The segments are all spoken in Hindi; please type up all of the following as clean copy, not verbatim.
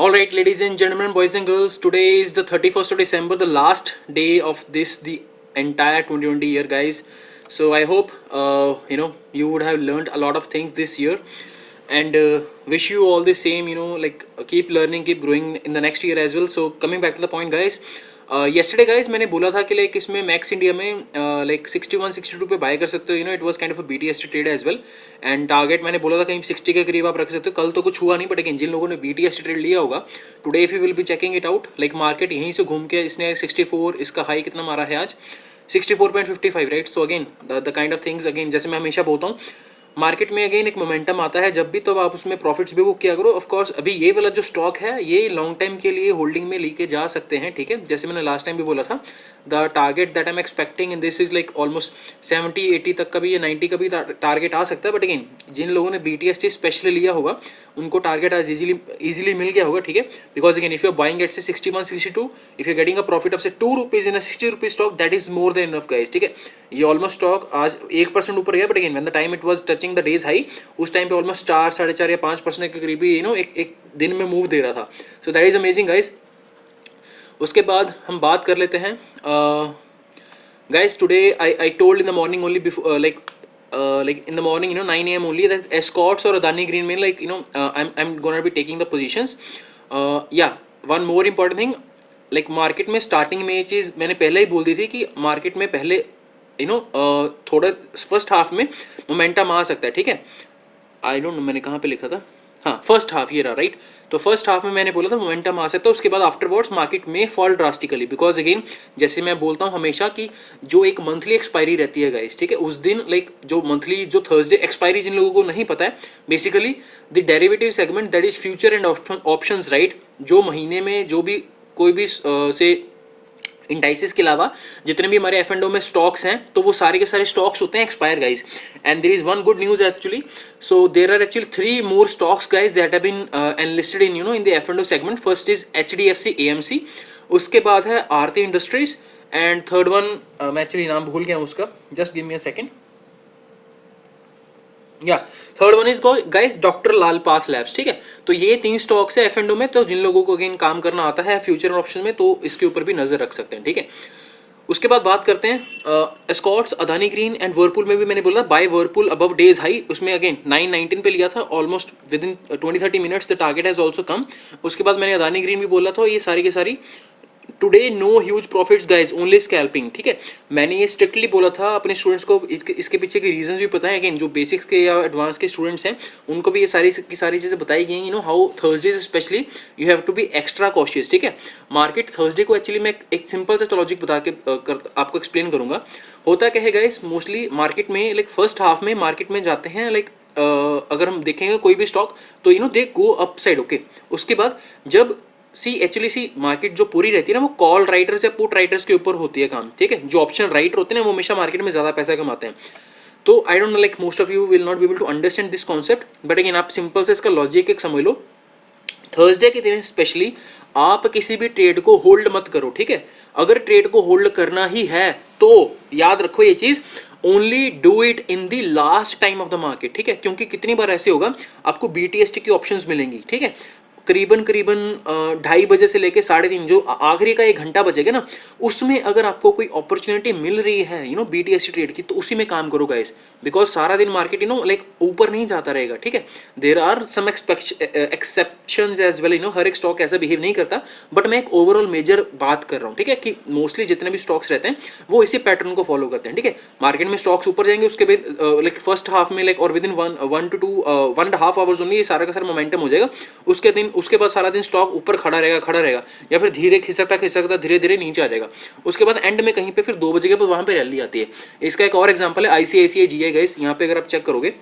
All right, ladies and gentlemen, boys and girls, today is the 31st of December, the last day of the entire 2020 year, guys. So I hope you would have learned a lot of things this year, and wish you all the same. Like keep learning, keep growing in the next year as well. So coming back to the point, guys. Yesterday guys मैंने बोला था कि लाइक इसमें मैक्स इंडिया में लाइक 61-62 पे बाय कर सकते हो. It was kind of a BTS trade as well. And target मैंने बोला था कहीं 60 के करीब आप रख सकते हो. कल तो कुछ हुआ नहीं, बट अगेन जिन लोगों ने बीटीएस ट्रेड लिया होगा, today if you will be checking it out, like market यहीं से घूम के इसने 64, इसका हाई कितना मारा है आज, 64.55, right. So again the kind of things, again जैसे मैं हमेशा बोलता हूँ, मार्केट में अगेन एक मोमेंटम आता है जब भी, तो आप उसमें प्रॉफिट्स भी बुक किया करो. ऑफ कोर्स अभी ये वाला जो स्टॉक है ये लॉन्ग टाइम के लिए होल्डिंग में लेके जा सकते हैं, ठीक है. जैसे मैंने लास्ट टाइम भी बोला था, the target that I am expecting in this is like almost 70-80 तक का भी या 90 का भी टारगेट आ सकता है. बट अगेन जिन लोगों ने बीटीएसटी स्पेशली लिया होगा उनको टारगेट आज इजीली मिल गया होगा, ठीक है. Because again if you are buying at say 61-62, if you getting a profit of say 2 rupees in a 60 rupees stock, that is more than enough guys, ठीक है. ये ऑलमोस्ट स्टॉक आज 1% ऊपर गया, but again when the time it was touching the day's high, उस टाइम पे ऑलमोस्ट 4-4.5 या 5% के करीब एक दिन में मूव दे रहा था. So that is amazing guys. उसके बाद हम बात कर लेते हैं guys. Today I told in the morning only before like in the morning 9 a.m. only that Escorts or Adani Green Mill, like I'm gonna be taking the positions. Yeah, one more important thing, like market में स्टार्टिंग में ये चीज़ मैंने पहले ही बोल दी थी कि मार्केट में पहले थोड़ा फर्स्ट हाफ में मोमेंटम आ सकता है, ठीक है. आई डोंट नो मैंने कहाँ पे लिखा था, हाँ फर्स्ट हाफ ये रहा, राइट. तो फर्स्ट हाफ में मैंने बोला था मोमेंटम आ सकता है. उसके बाद आफ्टरवर्ड्स मार्केट में फॉल ड्रास्टिकली, बिकॉज अगेन जैसे मैं बोलता हूँ हमेशा कि जो एक मंथली एक्सपायरी रहती है गाइस, ठीक है, उस दिन लाइक जो मंथली जो थर्सडे एक्सपायरी, जिन लोगों को नहीं पता है, basically the derivative segment that is future and options, right. जो महीने में जो भी कोई भी से इंडाइसिस के अलावा जितने भी हमारे एफ एंड ओ में स्टॉक्स हैं, तो वो सारे के सारे स्टॉक्स होते हैं expire guys. And there is one good news actually. So there are actually 3 more stocks guys that have been enlisted in in the F and O segment. First is HDFC AMC, उसके बाद है Aarti industries, and third one मैं एक्चुअली नाम भूल गया हूँ उसका, just give me a second. Yeah third one is guys doctor Lal path labs, ठीक है. तो ये 3 स्टॉक्स है एफ एंड ओ में, तो जिन लोगों को अगेन काम करना आता है फ्यूचर ऑप्शन में, तो इसके ऊपर भी नजर रख सकते हैं, ठीक है. उसके बाद बात करते हैं एस्कॉर्ट्स, अदानी ग्रीन एंड वर्लपूल में भी मैंने बोला buy Whirlpool above day's high. उसमें अगेन 919 पे लिया था, almost within 20-30 minutes the target has also come. उसके बाद मैंने अदानी ग्रीन भी बोला था. ये सारी की सारी today no huge profits guys, only scalping, ठीक है. मैंने ये स्ट्रिक्टली बोला था अपने स्टूडेंट्स को. इसके पीछे के रीजंस भी पता है. अगेन जो बेसिक्स के या एडवांस के स्टूडेंट्स हैं उनको भी ये सारी की सारी चीज़ें बताई गई हैं. How Thursdays specially you have to be extra cautious, ठीक है. मार्केट थर्सडे को एक्चुअली मैं एक सिंपल सा लॉजिक बता के आपको एक्सप्लेन करूंगा. होता क्या है गाइज, मोस्टली मार्केट में लाइक फर्स्ट हाफ में मार्केट में जाते हैं लाइक अगर हम देखेंगे कोई भी स्टॉक, तो दे गो अप साइड, ओके. उसके बाद जब एक्चुअली मार्केट जो पूरी रहती है ना, वो कॉल राइटर्स या पुट राइटर्स के ऊपर होती है काम, ठीक है. जो ऑप्शन राइटर होते हैं ना, वो हमेशा मार्केट में ज़्यादा पैसा कमाते हैं. तो I don't know like most of you will not be able to understand this concept, but again आप सिंपल से इसका लॉजिक एक समझ लो. थर्सडे के दिन स्पेशली आप किसी भी ट्रेड को होल्ड मत करो, ठीक है. अगर ट्रेड को होल्ड करना ही है तो याद रखो ये चीज़, only do it in the last time of the market, ठीक है. क्योंकि कितनी बार ऐसे होगा आपको बीटीएसटी की ऑप्शंस मिलेंगी, ठीक है. करीबन 2:30 बजे से लेके 3:30 जो आखिरी का 1 घंटा बचेगा ना, उसमें अगर आपको कोई अपॉर्चुनिटी मिल रही है बीटीएसटी ट्रेड की, तो उसी में काम करो गाइस. बिकॉज सारा दिन मार्केट लाइक ऊपर नहीं जाता रहेगा, ठीक है. There are some exceptions as well, हर एक स्टॉक ऐसा बिहेव नहीं करता, बट मैं एक ओवरऑल मेजर बात कर रहा हूँ, ठीक है, कि मोस्टली जितने भी स्टॉक्स रहते हैं वो इसी पैटर्न को फॉलो करते हैं, ठीक है. मार्केट में स्टॉक्स ऊपर जाएंगे, उसके बाद लाइक फर्स्ट हाफ में लाइक और विद इन 1-1.5 आवर्स ओनली ये सारा का सारा मोमेंटम हो जाएगा. उसके बाद सारा दिन स्टॉक ऊपर खड़ा रहेगा, या फिर धीरे खिसकता धीरे धीरे नीचे आ जाएगा. उसके बाद एंड में कहीं पे फिर 2 बजे के बाद वहां पे रैली आती है. इसका एक और एग्जांपल है आईसीआईसीआई जीआई गाइस. यहाँ पे अगर आप चेक करोगे,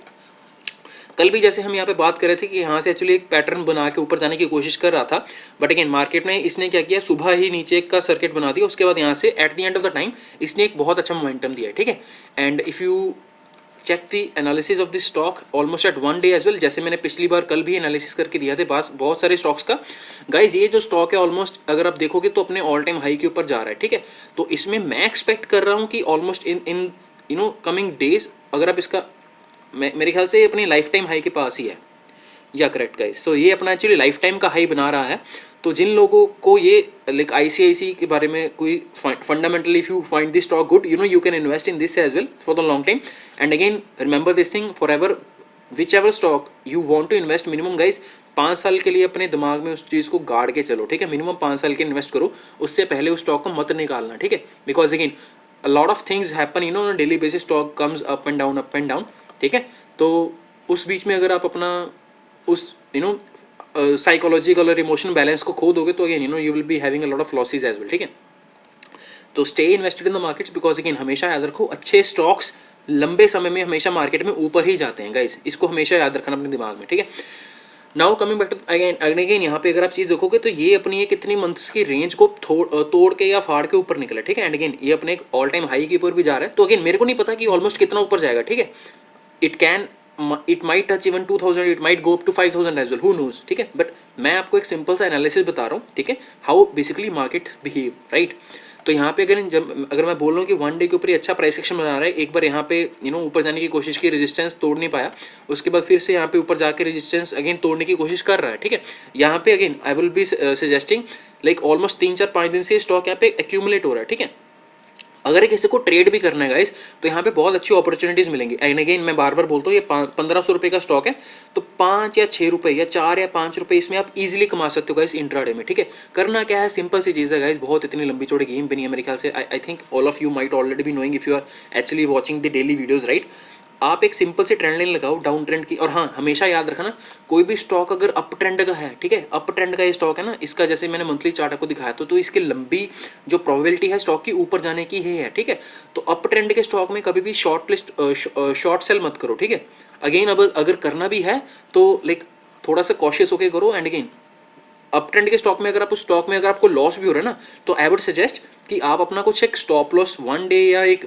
कल भी जैसे हम यहाँ पे बात कर रहे थे कि यहाँ से एक्चुअली एक पैटर्न बना के ऊपर जाने की कोशिश कर रहा था, बट अगेन मार्केट में इसने क्या किया, सुबह ही नीचे का सर्किट बना दिया. उसके बाद यहाँ से at the end of the time इसने एक बहुत अच्छा मोमेंटम दिया है, ठीक है. And if you check the analysis of this stock almost at 1 day as well, जैसे मैंने पिछली बार कल भी एनालिसिस करके दिया थे बहुत सारे स्टॉक्स का गाइज. ये जो स्टॉक है ऑलमोस्ट अगर आप देखोगे तो अपने ऑल टाइम हाई के ऊपर जा रहा है, ठीक है. तो इसमें मैं एक्सपेक्ट कर रहा हूँ कि ऑलमोस्ट इन कमिंग डेज अगर आप इसका मेरे ख्याल से अपनी लाइफ टाइम हाई के पास ही है, या करेक्ट गाइस। सो ये अपना एक्चुअली लाइफ टाइम का हाई बना रहा है। तो जिन लोगों को ये लाइक आईसीआईसी के बारे में कोई fundamentally if you find this stock good, you know you can invest in this as well for the long time. And again remember this thing, for ever which ever stock you want to invest, minimum guys 5 साल के लिए अपने दिमाग में उस चीज़ को गाड़ के चलो, ठीक है। मिनिमम 5 साल के इन्वेस्ट करो, उससे पहले उस स्टॉक को मत निकालना, ठीक है। Because again a lot of things happen, you know, on a daily basis, stock comes up and down, ठीक है। तो उस बीच में अगर आप अपना उस यू नो साइकोलॉजिकल और इमोशनल बैलेंस को खो दोगे तो again you know you will be having a lot of losses as well, ठीक है। तो stay invested in the markets, because again हमेशा याद रखो अच्छे स्टॉक्स लंबे समय में हमेशा मार्केट में ऊपर ही जाते हैं गाइस, इसको हमेशा याद रखना अपने दिमाग में, ठीक है। Now coming back to again यहाँ पे अगर आप चीज़ देखोगे तो ये अपनी ये कितनी मंथ्स की रेंज को तोड़ के या फाड़ के ऊपर निकला, ठीक है। एंड अगेन ये अपने एक ऑल टाइम हाई के ऊपर भी जा रहा है। तो अगेन मेरे को नहीं पता कि ऑलमोस्ट कितना ऊपर जाएगा, ठीक है। It might touch even 2000, it might go up to 5000 as well, who knows, ठीक है। बट मैं आपको एक सिंपल सा एनालिसिस बता रहा हूँ, ठीक है, how basically market behave, right. तो यहाँ पे अगर मैं बोल रहा हूँ कि वन डे के ऊपर अच्छा प्राइस एक्शन बना रहा है, एक बार यहाँ पे यू नो ऊपर जाने की कोशिश की, रेजिस्टेंस तोड़ नहीं पाया, उसके बाद फिर से यहाँ पे ऊपर जाके रेजिस्टेंस अगेन तोड़ने की कोशिश कर रहा है, ठीक है। यहाँ पे again I will be suggesting like almost 3 4 5 दिन से स्टॉक यहाँ पे एक्यूमुलेट हो रहा है, ठीक है। अगर किसी को ट्रेड भी करना है गाइस तो यहाँ पे बहुत अच्छी अपॉर्चुनिटीज मिलेंगी। एंड अगेन मैं बार बार बोलता हूँ ये 1500 रुपये का स्टॉक है, तो 5 या 6 रुपये या 4 या 5 रुपये इसमें आप इजीली कमा सकते हो गाइस इंट्राडे में, ठीक है। करना क्या है, सिंपल सी चीज़ है गाइस, बहुत इतनी लंबी चौड़ी गेम भी नहीं है मेरे ख्याल से। I think all of you might already be knowing if you are actually watching the daily videos, right. आप एक सिंपल से ट्रेंड लाइन लगाओ डाउन ट्रेंड की, और हाँ हमेशा याद रखना कोई भी स्टॉक अगर अप ट्रेंड का है, ठीक है, अप ट्रेंड का ये स्टॉक है ना, इसका जैसे मैंने मंथली चार्ट आपको दिखाया तो इसकी लंबी जो प्रोबेबिलिटी है स्टॉक की ऊपर जाने की है, ठीक है। तो अप ट्रेंड के स्टॉक में कभी भी शॉर्ट सेल मत करो, ठीक है। अगेन अब अगर करना भी है तो लाइक थोड़ा सा कॉशियस होकर करो। एंड अगेन अप ट्रेंड के स्टॉक में अगर आप उस स्टॉक में अगर आपको लॉस भी हो रहा है ना, तो आई वुड सजेस्ट कि आप अपना कुछ एक स्टॉप लॉस 1 डे या एक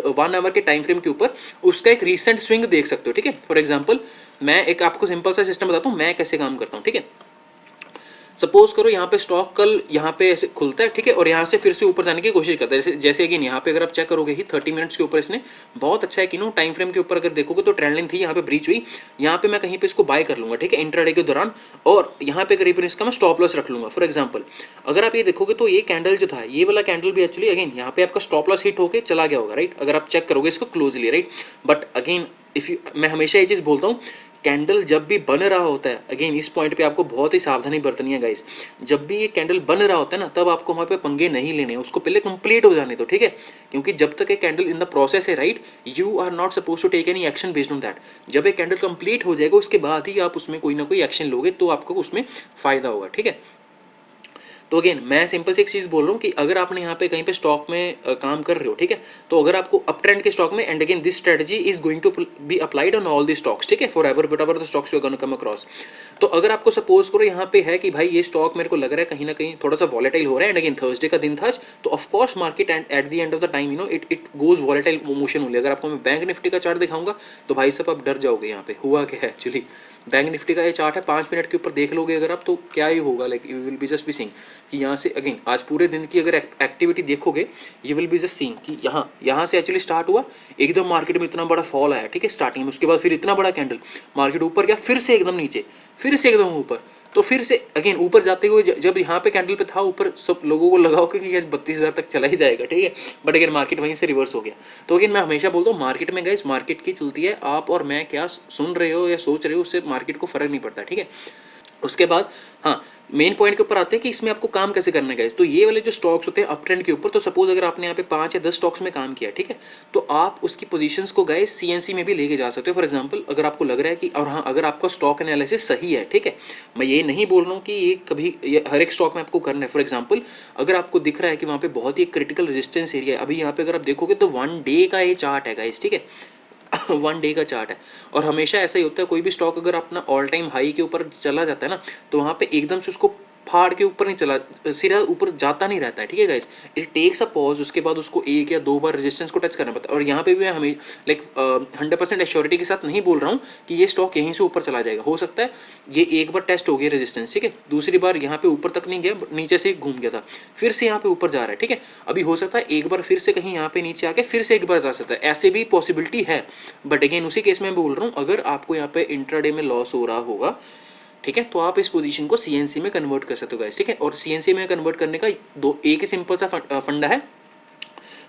1 आवर के टाइम फ्रेम के ऊपर उसका एक रीसेंट स्विंग देख सकते हो, ठीक है। फॉर एग्जांपल मैं एक आपको सिंपल सा सिस्टम बताता हूँ मैं कैसे काम करता हूँ, ठीक है। सपोज करो यहाँ पे स्टॉक कल यहाँ पे ऐसे खुलता है, ठीक है, और यहाँ से फिर से ऊपर जाने की कोशिश करता है, जैसे अगेन यहाँ पे अगर आप चेक करोगे ही 30 मिनट्स के ऊपर इसने बहुत अच्छा है कि नो टाइम फ्रेम के ऊपर अगर देखोगे तो ट्रेंड लाइन थी, यहाँ पे ब्रीच हुई, यहाँ पे मैं कहीं पे इसको बाय कर लूंगा, ठीक है, इंट्राडे के दौरान, और यहाँ पे करीबन इसका मैं स्टॉप लॉस रख लूंगा। फॉर एग्जाम्पल अगर आप ये देखोगे तो ये कैंडल जो था, ये वाला कैंडल भी एक्चुअली अगेन यहाँ पे आपका स्टॉप लॉस हिट होकर चला गया होगा, राइट, अगर आप चेक करोगे इसको closely, right. But again if you, मैं हमेशा ये चीज़ बोलता हूँ, कैंडल जब भी बन रहा होता है, अगेन इस पॉइंट पे आपको बहुत ही सावधानी बरतनी है गाइस, जब भी ये कैंडल बन रहा होता है ना तब आपको वहाँ पे पंगे नहीं लेने, उसको पहले कंप्लीट हो जाने दो, ठीक है। क्योंकि जब तक ये कैंडल इन द प्रोसेस है, right, you are not suppose to take any action based on that. जब एक कैंडल कंप्लीट हो जाएगा उसके बाद ही आप उसमें कोई ना कोई एक्शन लोगे तो आपको उसमें फायदा होगा, ठीक है। तो अगेन मैं सिंपल से एक चीज़ बोल रहा हूँ कि अगर आपने यहाँ पे कहीं पे स्टॉक में काम कर रहे हो, ठीक है, तो अगर आपको अप ट्रेंड के स्टॉक में, and again this strategy is going to be applied on all the stocks, ठीक है, for ever what ever the stocks you are gonna come across. तो अगर आपको सपोज करो यहाँ पे है कि भाई ये स्टॉक मेरे को लग रहा है कहीं ना कहीं थोड़ा सा वॉलेटाइल हो रहा है, एंड अगेन थर्सडे का दिन था, तो of course market at the end of the time you know it goes volatile motion Holi. अगर आपको मैं बैंक निफ्टी का चार्ट दिखाऊंगा तो भाई साहब आप डर जाओगे, यहाँ पे हुआ क्या है एक्चुअली। बैंक निफ्टी का ये चार्ट है, 5 मिनट के ऊपर देख लोगे अगर आप तो क्या ही होगा, like you will be just be seeing कि यहाँ से अगेन आज पूरे दिन की अगर एक्टिविटी देखोगे you will be just seeing कि यहाँ से एक्चुअली स्टार्ट हुआ, एकदम मार्केट में इतना बड़ा फॉल आया, ठीक है, स्टार्टिंग में, उसके बाद फिर इतना बड़ा कैंडल, मार्केट ऊपर गया, फिर से एकदम नीचे, फिर से एकदम ऊपर, तो फिर से अगेन ऊपर जाते हुए जब यहाँ पे कैंडल पे था ऊपर, सब लोगों को लगाओ कि ये 32,000 तक चला ही जाएगा, ठीक है, बट अगेन मार्केट वहीं से रिवर्स हो गया। तो अगेन मैं हमेशा बोलता हूँ मार्केट में गाइस, मार्केट की चलती है, आप और मैं क्या सुन रहे हो या सोच रहे हो उससे मार्केट को फर्क नहीं पड़ता, ठीक है। उसके बाद हाँ मेन पॉइंट के ऊपर आते हैं कि इसमें आपको काम कैसे करना है गाइस। तो ये वाले जो स्टॉक्स होते हैं अप ट्रेंड के ऊपर, तो सपोज अगर आपने यहाँ पे 5 या 10 स्टॉक्स में काम किया, ठीक है, तो आप उसकी पोजीशंस को गाइस सीएनसी में भी लेके जा सकते हो। फॉर एग्जांपल अगर आपको लग रहा है कि, और हाँ अगर आपका स्टॉक एनालिसिस सही है, ठीक है, मैं ये नहीं बोल रहा हूँ कि ये कभी हर एक स्टॉक में आपको करना है। फॉर एग्जाम्पल अगर आपको दिख रहा है कि वहाँ पे बहुत ही क्रिटिकल रेजिस्टेंस एरिया है, अभी यहाँ पे अगर आप देखोगे तो 1 डे का ये चार्ट है गाइस, ठीक है, 1 डे का चार्ट है, और हमेशा ऐसा ही होता है, कोई भी स्टॉक अगर अपना ऑल टाइम हाई के ऊपर चला जाता है ना तो वहाँ पे एकदम से उसको फाड़ के ऊपर नहीं चला, सिरा ऊपर जाता नहीं रहता है, ठीक है guys. It takes a pause, उसके बाद उसको 1 या 2 बार रेजिस्टेंस को टच करना पड़ता है। और यहाँ पे भी मैं हमें लाइक 100% एश्योरिटी के साथ नहीं बोल रहा हूँ कि ये स्टॉक यहीं से ऊपर चला जाएगा। हो सकता है ये एक बार टेस्ट हो गया रेजिस्टेंस, ठीक है, दूसरी बार यहाँ पे ऊपर तक नहीं गया, नीचे से घूम गया था, फिर से यहाँ पे ऊपर जा रहा है, ठीक है। अभी हो सकता है एक बार फिर से कहीं यहाँ पे नीचे आके फिर से एक बार जा सकता है, ऐसे भी पॉसिबिलिटी है। बट अगेन उसी केस में बोल रहा हूँ, अगर आपको यहाँ पे इंट्राडे में लॉस हो रहा होगा, ठीक है, तो आप इस पोजीशन को सीएनसी में कन्वर्ट कर सकते हो गाइस, ठीक है। और सीएनसी में कन्वर्ट करने का एक ही सिंपल सा फंडा है,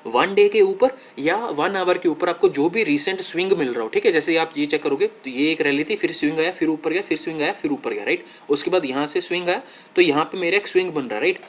1 डे के ऊपर या 1 आवर के ऊपर आपको जो भी रिसेंट स्विंग मिल रहा हो, ठीक है। जैसे आप ये चेक करोगे तो ये एक रैली थी, फिर स्विंग आया, फिर ऊपर गया, फिर स्विंग आया, फिर ऊपर गया, राइट। उसके बाद यहाँ से स्विंग आया, तो यहाँ पे मेरा एक स्विंग बन रहा है, राइट,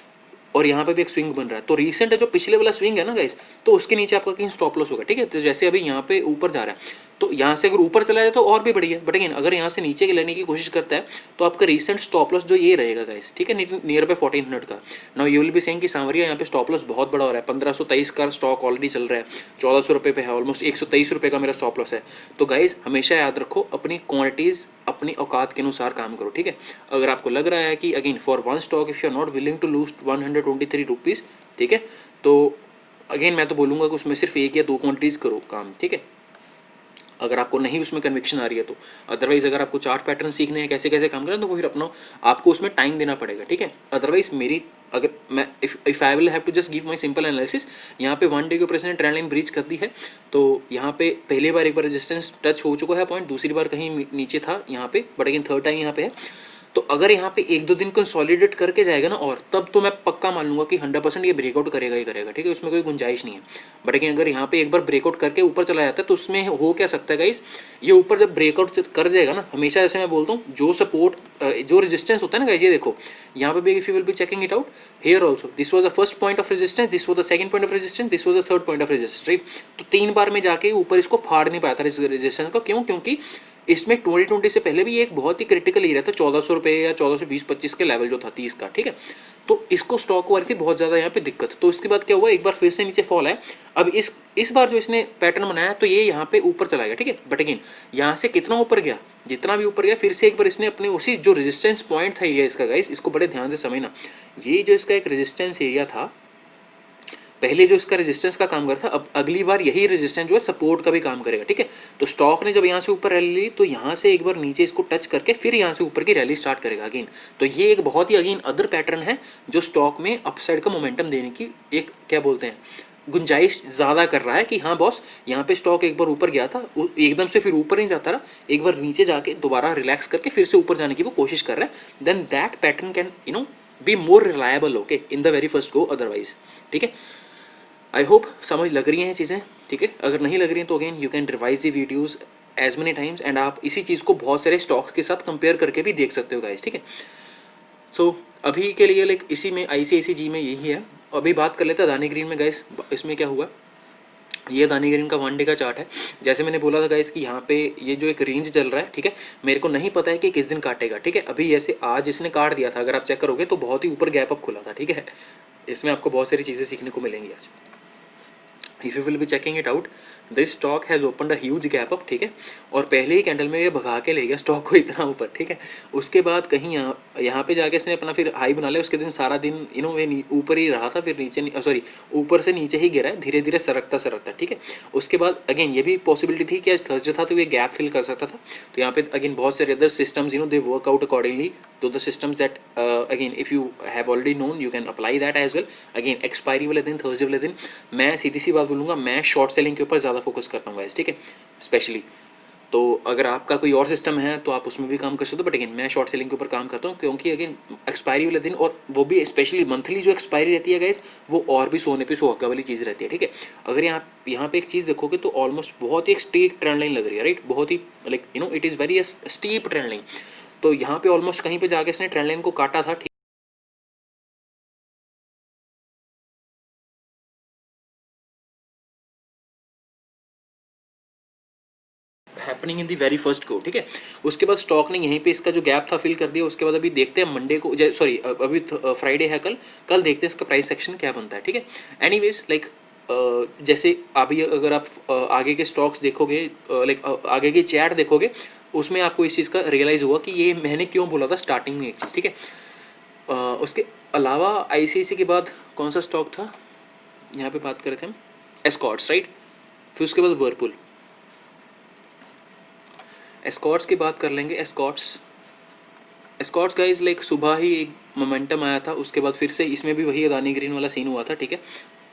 और यहाँ पे भी एक स्विंग बन रहा है। तो रिसेंट जो पिछले वाला स्विंग है ना गाइस, तो उसके नीचे आपका कहीं स्टॉप लॉस होगा, ठीक है। तो जैसे अभी यहाँ पे ऊपर जा रहा है, तो यहाँ से अगर ऊपर चला जाए तो और भी बढ़िया, बट अगेन अगर यहाँ से नीचे के लेने की कोशिश करता है तो आपका रिसेंट स्टॉप लॉस जो ये रहेगा गाइस, ठीक है, नियर बाय 1400 का। Now you will be saying कि सांवरिया यहाँ पे स्टॉप लॉस बहुत बड़ा हो रहा है, 1523 का स्टॉक ऑलरेडी चल रहा है, 1400 रुपये पे है, ऑलमोस्ट 123 रुपये का मेरा स्टॉप लॉस है। तो गाइस हमेशा याद रखो, अपनी क्वांटिटीज़ अपनी औकात के अनुसार काम करो, ठीक है। अगर आपको लग रहा है कि again for one stock if you are not willing to lose 123 rupees, ठीक है, तो अगेन मैं तो बोलूँगा कि उसमें सिर्फ 1 या 2 क्वांटिटीज़ करो काम, ठीक है, अगर आपको नहीं उसमें कन्विक्शन आ रही है तो। अदरवाइज अगर आपको चार्ट पैटर्न सीखने हैं कैसे कैसे काम करना, तो वो फिर अपना आपको उसमें टाइम देना पड़ेगा, ठीक है। अदरवाइज मेरी अगर मैं if I will have to just give my simple analysis, यहाँ पे 1 डे के ऊपर इसने ट्रेंड लाइन ब्रीच कर दी है, तो यहाँ पे पहली बार एक बार रेजिस्टेंस टच हो चुका है पॉइंट, दूसरी बार कहीं नीचे था यहाँ पे, बट अगेन थर्ड टाइम यहाँ पे है। तो अगर यहाँ पे 1-2 दिन कंसोलिडेट करके जाएगा ना, और तब तो मैं पक्का मान लूँगा कि 100% ये ब्रेकआउट करेगा ही करेगा, ठीक है, उसमें कोई गुंजाइश नहीं है। बट अगेन अगर यहाँ पे एक बार ब्रेकआउट करके ऊपर चला जाता है तो उसमें हो क्या सकता है गाइस, ये ऊपर जब ब्रेकआउट कर जाएगा ना, हमेशा ऐसे मैं बोलता हूँ, जो सपोर्ट जो रेजिस्टेंस होता है ना गाइस, ये देखो यहाँ पे भी if you will be checking it out here also, this was the first point of resistance, this was the second point of resistance, this was the third point of resistance, right. तो 3 बार में जाके ऊपर इसको फाड़ नहीं पाया था रेजिस्टेंस को, क्यों, क्योंकि इसमें 2020 से पहले भी एक बहुत ही क्रिटिकल एरिया था 1400 रुपये या 1420-25 के लेवल जो था 30 का, ठीक है। तो इसको स्टॉक वाली थी बहुत ज़्यादा यहाँ पे दिक्कत। तो इसके बाद क्या हुआ, एक बार फिर से नीचे फॉल है। अब इस बार जो इसने पैटर्न बनाया तो ये यहाँ पे ऊपर चला गया, ठीक है। बट अगेन यहाँ से कितना ऊपर गया, जितना भी ऊपर गया, फिर से एक बार इसने अपने उसी जो रेजिस्टेंस पॉइंट था एरिया इसका गाइस, इसको बड़े ध्यान से समझना, ये जो इसका एक रेजिस्टेंस एरिया था पहले जो इसका रेजिस्टेंस का काम करता था, अब अगली बार यही रेजिस्टेंस जो है सपोर्ट का भी काम करेगा, ठीक है। तो स्टॉक ने जब यहाँ से ऊपर रैली ली तो यहाँ से एक बार नीचे इसको टच करके फिर यहाँ से ऊपर की रैली स्टार्ट करेगा अगेन। तो ये एक बहुत ही अगेन अदर पैटर्न है जो स्टॉक में अपसाइड का मोमेंटम देने की एक क्या बोलते हैं गुंजाइश ज़्यादा कर रहा है कि हाँ बॉस, यहाँ पे स्टॉक एक बार ऊपर गया था, एकदम से फिर ऊपर नहीं जाता रहा, एक बार नीचे जाके दोबारा रिलैक्स करके फिर से ऊपर जाने की वो कोशिश कर रहा है। Then that pattern can be more reliable okay in the very first go otherwise, ठीक है। आई होप समझ लग रही हैं चीज़ें, ठीक है। अगर नहीं लग रही हैं तो again you can revise the videos as many times, and आप इसी चीज़ को बहुत सारे स्टॉक्स के साथ कंपेयर करके भी देख सकते हो गाइस, ठीक है। सो अभी के लिए लाइक इसी में ICICI में यही है। अभी बात कर लेते हैं अदानी ग्रीन में गाइस, इसमें क्या हुआ, ये अदानी ग्रीन का 1 डे का चार्ट है। जैसे मैंने बोला था गाइस कि यहाँ पे ये जो एक रेंज चल रहा है, ठीक है, मेरे को नहीं पता है कि किस दिन काटेगा, ठीक है। अभी जैसे आज इसने काट दिया था, अगर आप चेक करोगे तो बहुत ही ऊपर गैप अप खुला था, ठीक है। इसमें आपको बहुत सारी चीज़ें सीखने को मिलेंगी आज। If you will be checking it out, this stock has opened a huge gap up, ठीक है, और पहले ही कैंडल में ये भगा के ले गया स्टॉक को इतना ऊपर, ठीक है। उसके बाद कहीं यहाँ पे जाके इसने अपना फिर हाई बना लिया, उसके दिन सारा दिन वे ऊपर ही रहा था, फिर नीचे सॉरी ऊपर से नीचे ही गिरा है, धीरे धीरे सरकता, ठीक है। उसके बाद अगेन ये भी पॉसिबिलिटी थी कि आज थर्सडे था तो ये गैप फिल कर सकता था। तो यहाँ पे अगेन बहुत सारे other systems they work out accordingly to the systems that again if you have already known you can apply that as well। again expiry वाले दिन थर्सडे वाले दिन मैं सीधी सी बात बोलूँगा, मैं शॉर्ट सेलिंग के ऊपर ज़्यादा फोकस करता हूँ गाइस, ठीक है, स्पेशली। तो अगर आपका कोई और सिस्टम है तो आप उसमें भी काम कर सकते हो, बट अगेन मैं शॉर्ट सेलिंग के ऊपर काम करता हूँ, क्योंकि अगेन एक्सपायरी वाले दिन, और वो भी स्पेशली मंथली जो एक्सपायरी रहती है गाइस, वो और भी सोने पे सुहागा वाली चीज़ रहती है, ठीक है। अगर यहाँ पे एक चीज़ देखोगे तो ऑलमोस्ट बहुत ही एक स्टीप ट्रेंड लाइन लग रही है, राइट, बहुत ही like it is very steep trend line. तो यहाँ पे ऑलमोस्ट कहीं पे जाके इसने ट्रेंड लाइन को काटा था, happening in the very first गो, ठीक है। उसके बाद स्टॉक ने यहीं पे इसका जो गैप था फिल कर दिया। उसके बाद अभी देखते हैं मंडे को, सॉरी अभी फ्राइडे है, कल देखते हैं इसका प्राइस सेक्शन क्या बनता है, ठीक है। एनीवेज लाइक जैसे अभी अगर आप आगे के स्टॉक्स देखोगे, लाइक आगे की चैट देखोगे, उसमें आपको इस चीज़ का रियलाइज़ हुआ कि ये मैंने क्यों बोला था स्टार्टिंग में एक चीज़, ठीक है। उसके अलावा आईसीआईसी के बाद कौन सा स्टॉक था यहाँ पे बात कर रहे थे हम, एस्कॉर्ट्स राइट। फिर उसके बाद वर्लपूल, एस्कॉर्ट्स की बात कर लेंगे। एस्कॉर्ट्स गाइज लाइक सुबह ही एक मोमेंटम आया था, उसके बाद फिर से इसमें भी वही अदानी ग्रीन वाला सीन हुआ था, ठीक है।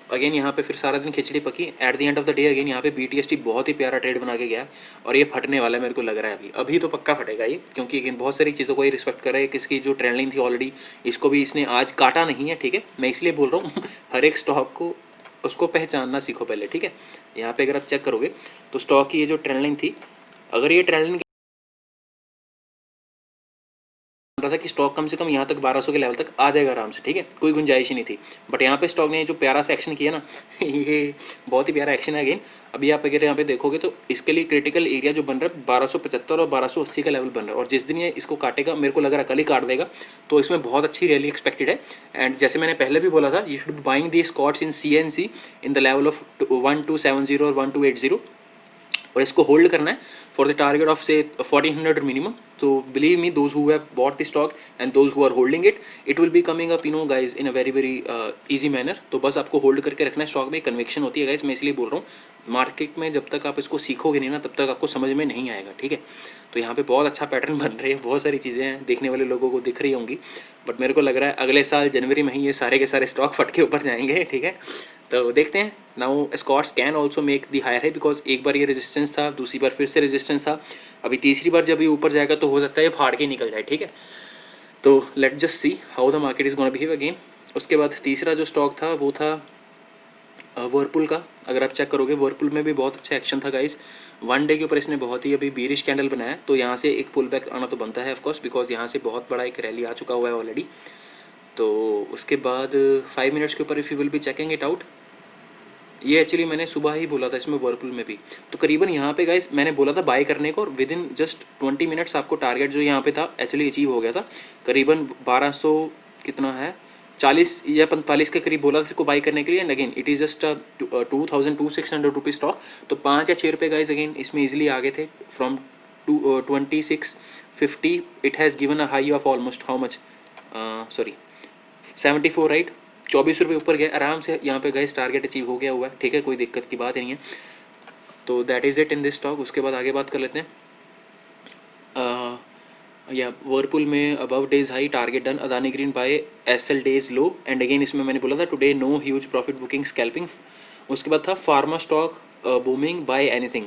अगेन यहाँ पे फिर सारा दिन खिचड़ी पकी, eight the end of the day again यहाँ पे BTST बहुत ही प्यारा ट्रेड बना के गया और ये फटने वाला है मेरे को लग रहा है। अभी तो पक्का फटेगा ये, क्योंकि अगेन बहुत सारी चीज़ों को ये रिस्पेक्ट कर रहा है। किसकी जो ट्रेंड लाइन थी ऑलरेडी, इसको भी इसने आज काटा नहीं है, ठीक है। मैं इसलिए बोल रहा हूँ हर एक स्टॉक को उसको पहचानना सीखो पहले, ठीक है। यहाँ पे अगर आप चेक करोगे तो स्टॉक की ये जो ट्रेंड लाइन थी, अगर ये ट्रेंड लाइन रहा था कि स्टॉक कम से कम यहाँ तक 1200 के लेवल तक आ जाएगा आराम से, ठीक है, कोई गुंजाइश ही नहीं थी। बट यहाँ पे स्टॉक ने जो प्यारा सा एक्शन किया ना ये बहुत ही प्यारा एक्शन है। अगेन अभी आप अगर यहाँ पे देखोगे तो इसके लिए क्रिटिकल एरिया जो बन रहा है 1275 और 1280 का लेवल बन रहा है, और जिस दिन ये इसको काटेगा, मेरे को लग रहा है कल ही काट देगा, तो इसमें बहुत अच्छी रैली एक्सपेक्टेड है। एंड जैसे मैंने पहले भी बोला था, you should be buying the Escorts in CNC in the level of 1270 और 1280, और इसको होल्ड करना है फॉर द टारगेट ऑफ से 1400 मिनिमम। तो believe me, those who have bought the stock and those who are holding it, it will be coming up guys in a very very easy manner. तो बस आपको होल्ड करके रखना है, स्टॉक में कन्विक्शन होती है गाइज, मैं इसलिए बोल रहा हूँ। मार्केट में जब तक आप इसको सीखोगे नहीं ना, तब तक आपको समझ में नहीं आएगा, ठीक है। तो यहाँ पे बहुत अच्छा पैटर्न बन रही है, बहुत सारी चीज़ें हैं, देखने वाले लोगों को दिख रही होंगी। बट मेरे को लग रहा है अगले साल जनवरी में ही ये सारे के सारे स्टॉक फट के ऊपर जाएंगे, ठीक है। तो देखते हैं। Now Escorts can also make the higher है, बिकॉज एक बार ये रेजिस्टेंस था, दूसरी बार फिर से रेजिस्टेंस था, अभी तीसरी बार जब ये ऊपर जाएगा तो हो सकता है ये फाड़ के निकल जाए, ठीक है। तो let just see how the market is gonna behave again. उसके बाद तीसरा जो स्टॉक था वो था वर्लपूल का। अगर आप चेक करोगे वर्लपूल में भी बहुत अच्छा एक्शन था गाइस। वन डे के ऊपर इसने बहुत ही अभी बीरिश कैंडल बनाया, तो यहाँ से एक पुल बैक आना तो बनता है ऑफकोर्स, बिकॉज यहाँ से बहुत बड़ा एक रैली आ चुका हुआ है ऑलरेडी। तो उसके बाद 5 मिनट्स के ऊपर if you will be checking it out, ये एक्चुअली मैंने सुबह ही बोला था इसमें वर्लपूल में भी। तो करीबन यहाँ पे गाइस मैंने बोला था बाय करने को, और विद इन जस्ट 20 मिनट्स आपको टारगेट जो यहाँ पे था एक्चुअली अचीव हो गया था। करीबन 1200 कितना है 40 या 45 के करीब बोला था इसको बाई करने के लिए। And again it is just 2600 rupees stock, तो 5 या 6 रुपये गाइस अगेन इसमें ईजिली आ गए थे from 2650। It has given a high of almost how much, sorry 74 right, 24 रुपये ऊपर गया आराम से। यहाँ पे गाइस टारगेट अचीव हो गया हुआ है, ठीक है, कोई दिक्कत की बात नहीं है। तो that is it in this stock. उसके बाद आगे बात कर लेते हैं। या वर्लपूल में above day's high target done, Adani Green buy SL day's low, and again इसमें मैंने बोला था today no huge profit booking scalping. उसके बाद था pharma stock booming buy anything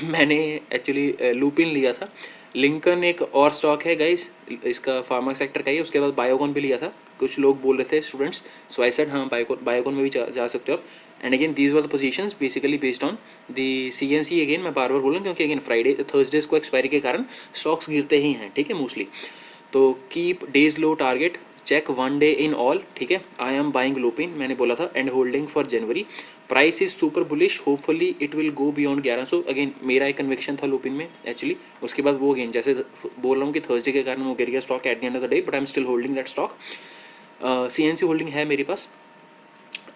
मैंने एक्चुअली लूपिन लिया था। लिंकन एक और स्टॉक है गाइस, इसका फार्मा सेक्टर का ही। उसके बाद बायोकॉन भी लिया था, कुछ लोग बोल रहे थे स्टूडेंट्स, सो आई सेड हाँ बायोकॉन में भी जा सकते हो आप। And again these were the positions basically based on the CNC। Again मैं बार बार बोलूँ क्योंकि अगेन फ्राइडे थर्सडेज को एक्सपायरी के कारण स्टॉक्स गिरते ही हैं, ठीक है, मोस्टली। तो keep day's low target, check one day in all, ठीक है। आई एम बाइंग लूपिन मैंने बोला था, and holding for January. Price is super bullish, hopefully it will go beyond 1100। Again मेरा एक कन्विक्शन था लूपिन में एक्चुअली। उसके बाद वो अगेन जैसे बोल रहा हूँ कि थर्सडे के कारण वो गिर गया stock at the end of the day, but I am still holding that stock. CNC holding है मेरे पास।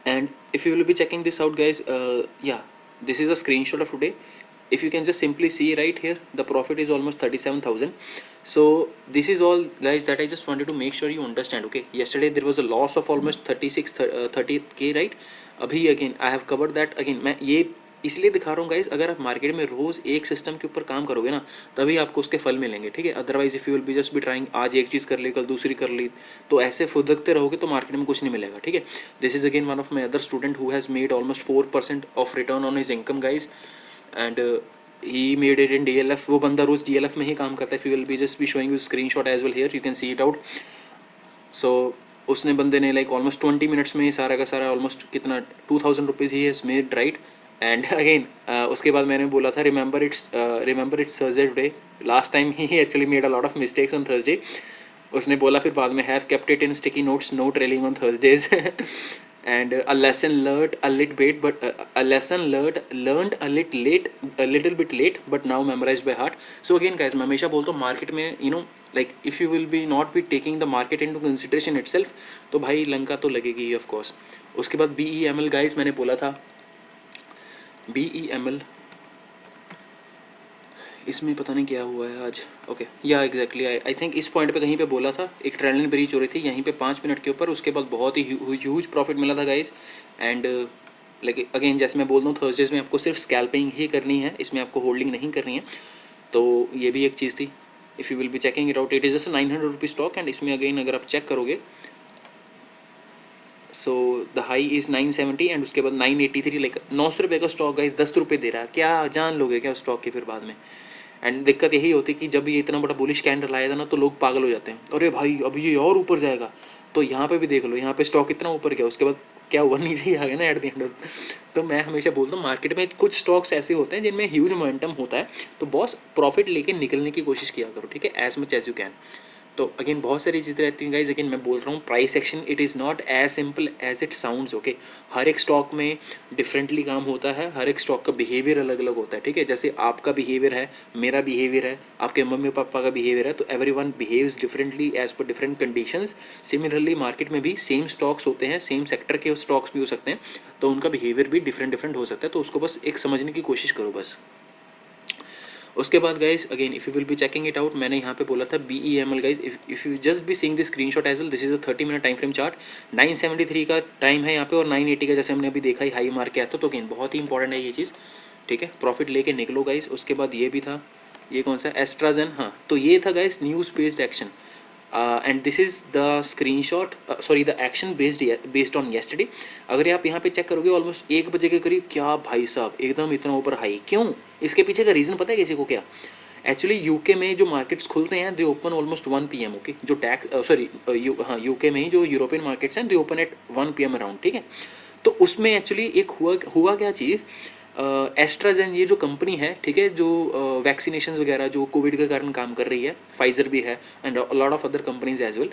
And if you will be checking this out guys, yeah, this is a screenshot of today. If you can just simply see right here, the profit is almost 37,000. So this is all guys that I just wanted to make sure you understand. Okay, yesterday there was a loss of almost 30k right. अभी again I have covered that again। मैं ये इसलिए दिखा रहा हूँ गाइज, अगर आप मार्केट में रोज़ एक सिस्टम के ऊपर काम करोगे ना, तभी आपको उसके फल मिलेंगे, ठीक है। Otherwise if you will be just be trying, आज एक चीज़ कर ली कल दूसरी कर ली, तो ऐसे फुदकते रहोगे तो मार्केट में कुछ नहीं मिलेगा, ठीक है। This is again one of my other student who has made almost 4% of return on his income guys, and he made it in DLF। वो बंदा रोज़ DLF में ही काम करता है। If you will be just be showing you screen shot as well here, you can see it out. So उसने बंदे ने लाइक ऑलमोस्ट 20 मिनट्स में ही सारा का सारा ऑलमोस्ट कितना 2000 रुपीज़ ही has made right. And again उसके बाद मैंने बोला था remember it's Thursday today. Last time he actually made a lot of mistakes on Thursday. उसने बोला फिर बाद में, have kept it in sticky notes, no trailing on Thursdays. and a lesson learned a little bit, but a lesson learned a little bit late, but now memorized by heart. So again guys, मैं हमेशा बोलता हूँ मार्केट में like if you will be not be taking the market into consideration itself, तो भाई लंका तो लगेगी ही of course। उसके बाद BEML guys मैंने बोला था BEML, इसमें पता नहीं क्या हुआ है आज। ओके या एग्जैक्टली आई थिंक इस पॉइंट पे कहीं पे बोला था एक ट्रेंड लाइन ब्रीच हो रही थी यहीं पे 5 मिनट के ऊपर, उसके बाद बहुत ही ह्यूज प्रॉफिट मिला था गाइस। एंड लाइक अगेन जैसे मैं बोल रहा हूँ थर्सडेज में आपको सिर्फ स्कैल्पिंग ही करनी है, इसमें आपको होल्डिंग नहीं करनी है। तो ये भी एक चीज़ थी। If you will be checking it out, it is just 900 rupees stock. And इसमें अगेन अगर आप चेक करोगे so the high is 970 and उसके बाद 983, लाइक 900 रुपये का स्टॉक गाइस 10 रुपये दे रहा है, क्या जान लोगे क्या उस स्टॉक के फिर बाद में। एंड दिक्कत यही होती है कि जब ये इतना बड़ा बुलिश कैंडल आया था ना तो लोग पागल हो जाते हैं, अरे भाई अब ये और ऊपर जाएगा। तो यहाँ पे भी देख लो, यहाँ पे स्टॉक इतना ऊपर गया, उसके बाद क्या हुआ, नीचे ही आ गया ना एट द एंड। तो मैं हमेशा बोलता हूँ मार्केट में कुछ स्टॉक्स ऐसे होते हैं जिनमें ह्यूज मोमेंटम होता है, तो बॉस प्रॉफिट लेके निकलने की कोशिश किया करो, ठीक है, as much as you can. तो अगेन बहुत सारी चीज़ें रहती हैं गाइज। अगेन मैं बोल रहा हूँ price action it is not as simple as it sounds. Okay, हर एक स्टॉक में डिफरेंटली काम होता है, हर एक स्टॉक का बिहेवियर अलग अलग होता है, ठीक है। जैसे आपका बिहेवियर है, मेरा बिहेवियर है, आपके मम्मी पापा का बिहेवियर है, तो every one behaves differently as per different conditions. Similarly market में भी सेम स्टॉक्स होते हैं, सेम सेक्टर के स्टॉक्स भी हो सकते हैं, तो उनका बिहेवियर भी डिफरेंट डिफरेंट हो सकता है। तो उसको बस एक समझने की कोशिश करो बस। उसके बाद guys again if you will be checking it out, मैंने यहाँ पे बोला था BEML guys, if you just be seeing the screenshot as well, this is a 30 minute time frame chart. 973 का टाइम है यहाँ पे और 980 का जैसे हमने अभी देखा ही हाई मार के आता, तो अगेन बहुत ही इंपॉर्टेंट है ये चीज़, ठीक है। प्रॉफिट लेके निकलो गाइज। उसके बाद ये भी था, ये कौन सा एस्ट्राजेन, हाँ, तो ये था guys news based action. And this is the screen shot, sorry the action based on yesterday. अगर आप यहाँ पे चेक करोगे ऑलमोस्ट 1 बजे के करीब, क्या भाई साहब एकदम इतना ऊपर हाई क्यों, इसके पीछे का रीज़न पता है किसी को क्या। एक्चुअली यूके में जो मार्केट्स खुलते हैं दे ओपन ऑलमोस्ट 1 PM। ओके, जो टैक्स सॉरी हाँ यूके में ही जो यूरोपियन मार्केट्स हैं दे ओपन एट 1 PM अराउंड, ठीक है। तो उसमें एक्चुअली एक हुआ क्या चीज़, एस्ट्राजेन ये जो कंपनी है, ठीक है, जो वैक्सीनेशन वगैरह जो कोविड के कारण काम कर रही है, फाइजर भी है and lot of other companies as well.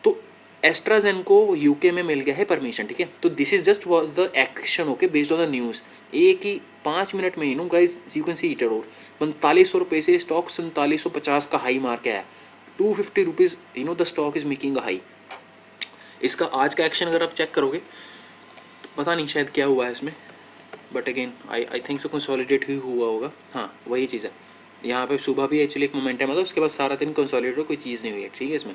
तो एस्ट्राजेन को यूके में मिल गया है परमिशन, ठीक है। तो this is just was the action, okay, based on the news. एक ही 5 मिनट में, you know guys, you can see it out, 4500 रुपये से स्टॉक 4750 का हाई मार के आया। 250 rupees, you know the stock is making a high. इसका आज का एक्शन अगर आप चेक करोगे तो पता नहीं शायद क्या हुआ है इसमें, but again I think so consolidate ही हुआ होगा, हाँ वही चीज़ है। यहाँ पे सुबह भी एक्चुअली एक मोमेंटम आता है, उसके बाद सारा दिन कंसोलिडेट हो, कोई चीज़ नहीं हुई है, ठीक है इसमें।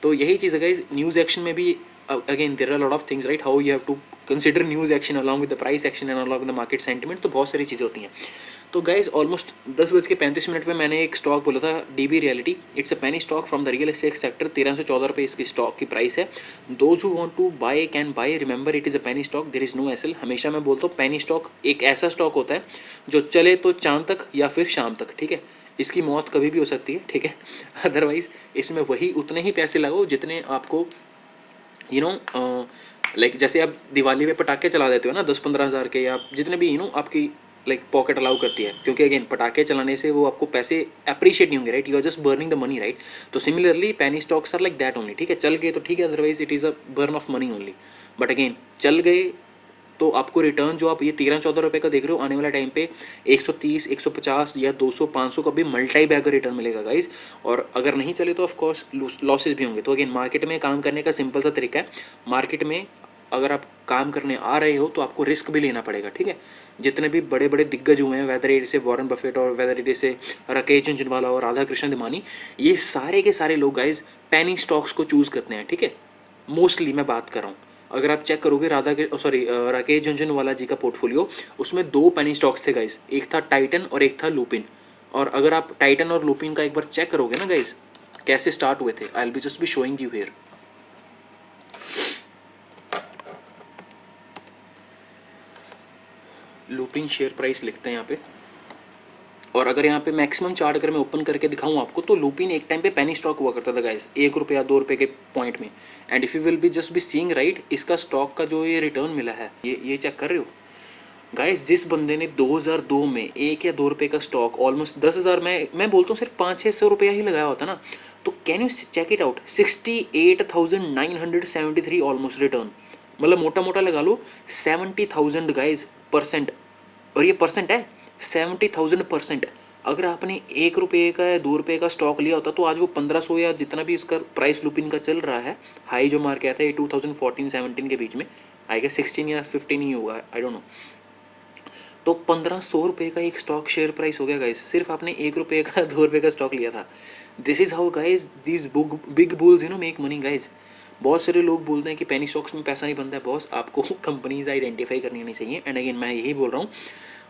तो यही चीज़ है गाइस, न्यूज़ एक्शन में भी again there are lot of things right, how you have to consider news action along with the price action and along with the market sentiment, तो बहुत सारी चीज़ें होती हैं। तो गाइस ऑलमोस्ट 10:35 में मैंने एक स्टॉक बोला था DB Realty, it's a penny stock from the real estate sector, 1314 रुपये इसकी स्टॉक की प्राइस है। Those who want to buy can buy, remember it is a penny stock, there is no SL. हमेशा मैं बोलता हूँ पेनी स्टॉक एक ऐसा स्टॉक होता है जो चले तो चांद तक या फिर शाम तक, ठीक है, इसकी मौत कभी भी हो सकती है, ठीक है। अदरवाइज इसमें वही उतने ही पैसे लगाओ जितने आपको यू नो लाइक जैसे आप दिवाली पे पटाखे चला देते हो ना 10-15 हज़ार के, या जितने भी यू नो आपकी लाइक पॉकेट अलाउ करती है, क्योंकि अगेन पटाखे चलाने से वो आपको पैसे अप्रिशिएट नहीं होंगे, right, you are just burning the money, right. तो similarly penny stocks are like that only, ठीक है, चल गए तो ठीक है, otherwise it is a burn of money only. But again चल गए तो आपको रिटर्न जो आप ये 13-14 रुपये का देख रहे हो, आने वाले टाइम पे 130, 150 या 200, 500 का भी मल्टाई बैगर रिटर्न मिलेगा गाइज। और अगर नहीं चले तो ऑफकोर्स लॉसेज भी होंगे। तो अगेन मार्केट में काम करने का सिंपल सा तरीका है, मार्केट में अगर आप काम करने आ रहे हो तो आपको रिस्क भी लेना पड़ेगा, ठीक है। जितने भी बड़े बड़े दिग्गज हुए हैं, वेदर इट से वॉरेन बफेट और वेदर इट से राकेश झुनझुनवाला और राधा कृष्ण धमानी, ये सारे के सारे लोग गाइज पेनी स्टॉक्स को चूज़ करते हैं, ठीक है। मोस्टली मैं बात कर रहा हूँ, अगर आप चेक करोगे राकेश झुनझुनवाला जी का पोर्टफोलियो, उसमें 2 पेनी स्टॉक्स थे गाइज, एक था टाइटन और एक था लुपिन। और अगर आप टाइटन और लुपिन का एक बार चेक करोगे ना गाइज कैसे स्टार्ट हुए थे, I will be just be showing you here. Lupin share price लिखते हैं यहाँ पे, और अगर यहाँ पे मैक्सिमम चार्ट अगर मैं ओपन करके दिखाऊँ आपको, तो लुपिन एक टाइम पे पेनी स्टॉक हुआ करता था गाइस, 1 रुपया 2 रुपये के पॉइंट में। And if you will be just be seeing right, इसका स्टॉक का जो ये रिटर्न मिला है, ये चेक कर रहे हो गाइस, जिस बंदे ने 2002 में 1 या 2 रुपये का स्टॉक ऑलमोस्ट 10,000, मैं बोलता हूँ सिर्फ 500-600 रुपया ही लगाया होता ना, तो can you check it out, 68,973 almost return, मतलब मोटा मोटा लगा लो 70,000 गाइज परसेंट। और ये परसेंट है, 70,000%। अगर आपने 1 रुपये का या 2 रुपये का स्टॉक लिया होता तो आज वो 1500 या जितना भी इसका प्राइस लुपिन का चल रहा है, हाई जो मार के आया था ये 2014-17 के बीच में, आई गेस 16 या 15 ही होगा, आई डोंट नो। तो 1500 रुपये का एक स्टॉक शेयर प्राइस हो गया गाइस, सिर्फ आपने 1 रुपये का 2 रुपये का स्टॉक लिया था। This is how guys this big bulls make money guys. बहुत सारे लोग बोलते हैं कि पेनी स्टॉक्स में पैसा नहीं बनता है। बॉस, आपको कंपनीज आइडेंटिफाई करनी नहीं चाहिए। एंड अगेन मैं यही बोल रहा हूँ,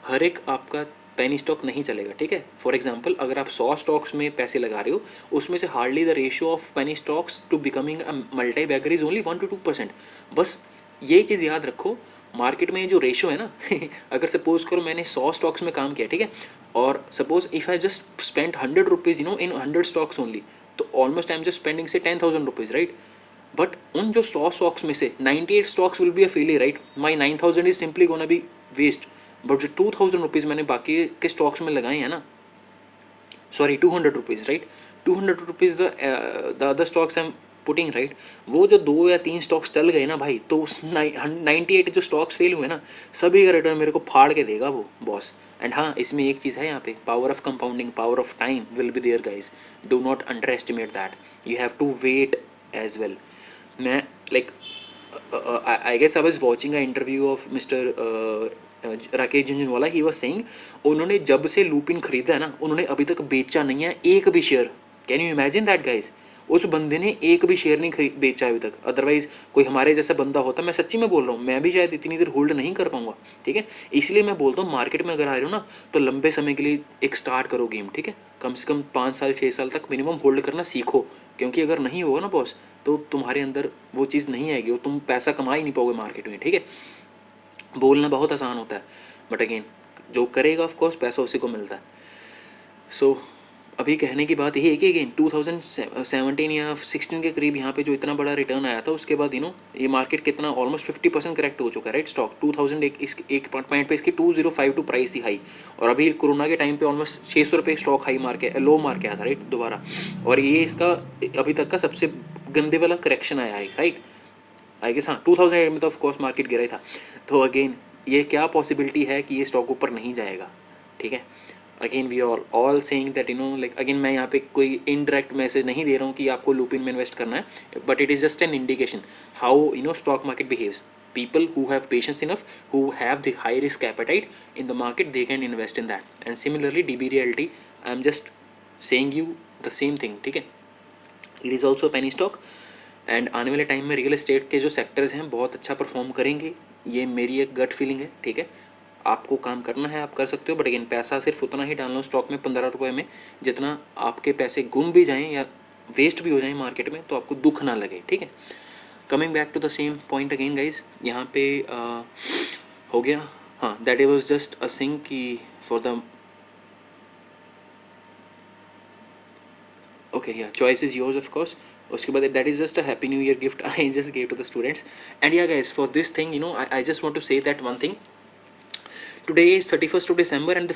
हर एक आपका पेनी स्टॉक नहीं चलेगा, ठीक है। फॉर एग्जांपल, अगर आप 100 स्टॉक्स में पैसे लगा रहे हो, उसमें से hardly the ratio of penny stocks to becoming a multi bagger is only 1 to 2%। बस ये चीज़ याद रखो, मार्केट में जो रेशो है ना अगर सपोज करो मैंने 100 स्टॉक्स में काम किया, ठीक है, और suppose if I just spend 100 rupees in 100 stocks only, तो almost I am just spending say 10,000 rupees, right. But उन जो 100 स्टॉक्स में से 98 stocks will be a failure, right. My 9,000 is simply gonna be waste. But जो 2,000 रुपीज़ मैंने बाकी के स्टॉक्स में लगाए हैं ना, sorry 200 rupees, right, 200 rupees the other stocks I am putting, right, वो जो 2 या 3 स्टॉक्स चल गए ना भाई, तो उस 98 जो स्टॉक्स फेल हुए ना, सभी का रिटर्न मेरे को फाड़ के देगा वो बॉस। एंड हाँ, इसमें एक चीज़ है यहाँ पे, power of compounding, power of time will be there guys, do not underestimate that, you have to wait as well. मैं like I guess I was watching a interview of mister Rakesh Jhunjhunwala. He was saying, उन्होंने जब से लूपिन खरीदा है ना, उन्होंने अभी तक बेचा नहीं है एक भी share. Can you imagine that guys? उस बंदे ने एक भी शेयर नहीं बेचा अभी तक। अदरवाइज कोई हमारे जैसा बंदा होता, मैं सच्ची में बोल रहा हूँ, मैं भी शायद इतनी देर होल्ड नहीं कर पाऊंगा, ठीक है। इसलिए मैं बोलता हूँ, मार्केट में अगर आ रहे हो ना, तो लंबे समय के लिए एक स्टार्ट करो गेम, ठीक है। कम से कम 5 साल 6 साल तक मिनिमम होल्ड करना सीखो, क्योंकि अगर नहीं होगा ना बॉस, तो तुम्हारे अंदर वो चीज़ नहीं आएगी, और तुम पैसा कमा ही नहीं पाओगे मार्केट में, ठीक है। बोलना बहुत आसान होता है, बट अगेन जो करेगा ऑफ कोर्स पैसा उसी को मिलता है। सो अभी कहने की बात यही है कि अगेन 2017 या 16 के करीब यहाँ पे जो इतना बड़ा रिटर्न आया था, उसके बाद ये मार्केट कितना ऑलमोस्ट 50% करेक्ट हो चुका है, राइट। स्टॉक 2000 एक पॉइंट पे इसकी 2052 प्राइस थी हाई, और अभी कोरोना के टाइम पे ऑलमोस्ट 600 रुपये स्टॉक हाई मार के लो मार के आया था, राइट, दोबारा। और ये इसका अभी तक का सबसे गंदे वाला करेक्शन आया है, राइट। आई गेस हाँ, 2008 में तो ऑफकोर्स मार्केट गिरा ही था। तो अगेन ये क्या पॉसिबिलिटी है कि ये स्टॉक ऊपर नहीं जाएगा, ठीक है। Again we are all saying that like again मैं यहाँ पे कोई इनडायरेक्ट मैसेज नहीं दे रहा हूँ कि आपको लूपिन में इन्वेस्ट करना है, but it is just an indication how stock market behaves. People who have patience enough, who have the high risk appetite in the market, they can invest in that. And similarly DB Realty, I am just saying you the same thing, ठीक है। It is also penny stock, and आने वाले टाइम में रियल एस्टेट के जो सेक्टर्स हैं बहुत अच्छा परफॉर्म करेंगे, ये मेरी एक गट फीलिंग है, ठीक है। आपको काम करना है, आप कर सकते हो, बट अगेन पैसा सिर्फ उतना ही डालना स्टॉक में 15 रुपये में, जितना आपके पैसे गुम भी जाएँ या वेस्ट भी हो जाएँ मार्केट में, तो आपको दुख ना लगे, ठीक है। Coming back to the same point again guys, यहाँ पे हो गया, हाँ, that it was just a sing की for the okay yeah choice is yours of course. उसके बाद that is just a happy new year gift I just give to the students. And yeah guys, for this thing I just want to say that one thing, today is 31st of December and the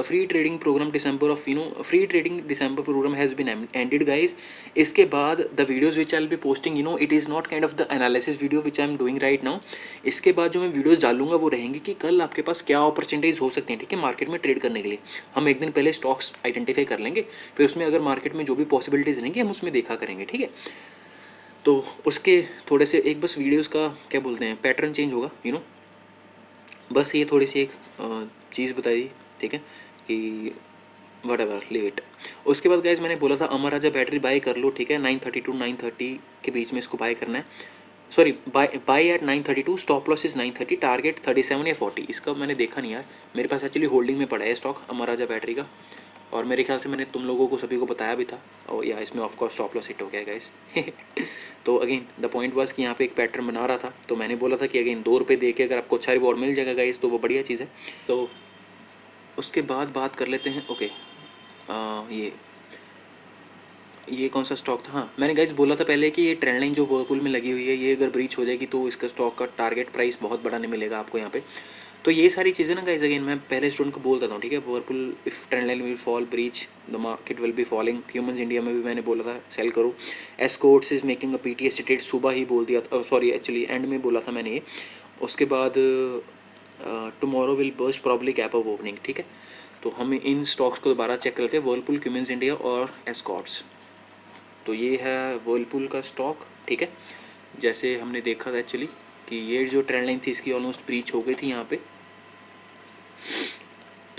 free trading program December of free trading December program has been ended guys. इसके बाद the videos which I'll be posting it is not kind of the analysis video which I'm doing right now. इसके बाद जो मैं वीडियोस डालूंगा वो रहेंगे कि कल आपके पास क्या अपॉर्चुनिटीज़ हो सकती हैं, ठीक है, मार्केट में ट्रेड करने के लिए। हम एक दिन पहले स्टॉक्स आइडेंटिफाई कर लेंगे, फिर उसमें अगर मार्केट में जो भी पॉसिबिलिटीज़ रहेंगी हम उसमें देखा करेंगे, ठीक है। तो उसके थोड़े से एक बस वीडियोज़ का क्या बोलते हैं पैटर्न चेंज होगा बस ये थोड़ी सी एक चीज़ बताई, ठीक है, कि वट एवर लिव इट। उसके बाद गाइज मैंने बोला था अमर राजा बैटरी बाय कर लो, ठीक है, 930 to 930 के बीच में इसको बाय करना है। Sorry, buy at 932, stop loss is 930, target 37 या 40। इसका मैंने देखा नहीं यार, मेरे पास एक्चुअली होल्डिंग में पड़ा है स्टॉक अमर राजा बैटरी का, और मेरे ख्याल से मैंने तुम लोगों को सभी को बताया भी था, और या इसमें ऑफकोर्स स्टॉप लॉस हिट हो गया गाइस। तो अगेन द पॉइंट वाज कि यहाँ पे एक पैटर्न बना रहा था, तो मैंने बोला था कि अगेन 2 रुपये दे के अगर आपको अच्छा रिवॉर्ड मिल जाएगा गाइस तो वो बढ़िया चीज़ है। तो उसके बाद बात कर लेते हैं, ओके, ये कौन सा स्टॉक था, हाँ, मैंने गाइस बोला था पहले कि ये ट्रेंड लाइन जो वर्लपूल में लगी हुई है, ये अगर ब्रीच हो जाएगी तो इसका स्टॉक का टारगेट प्राइस बहुत बड़ा नहीं मिलेगा आपको यहाँ पे। तो ये सारी चीज़ें ना गाइस अगेन मैं पहले स्टूडेंट को बोल देता हूँ, ठीक है। Whirlpool if trend line will fall, breach, the market will be falling. Humans India में भी मैंने बोला था सेल करो। Escorts is making a PTS trade, सुबह ही बोल दिया, सॉरी एक्चुअली एंड में बोला था मैंने ये। उसके बाद tomorrow will burst probably cap of opening, ठीक है। तो हम इन स्टॉक्स को दोबारा चेक कर लेते हैं, वर्लपूल, ह्यूमंस इंडिया और एस्कॉर्ट्स। तो ये है वर्लपूल का स्टॉक, ठीक है। जैसे हमने देखा था एक्चुअली कि ये जो ट्रेंड लाइन थी इसकी ऑलमोस्ट ब्रीच हो गई थी यहाँ पे,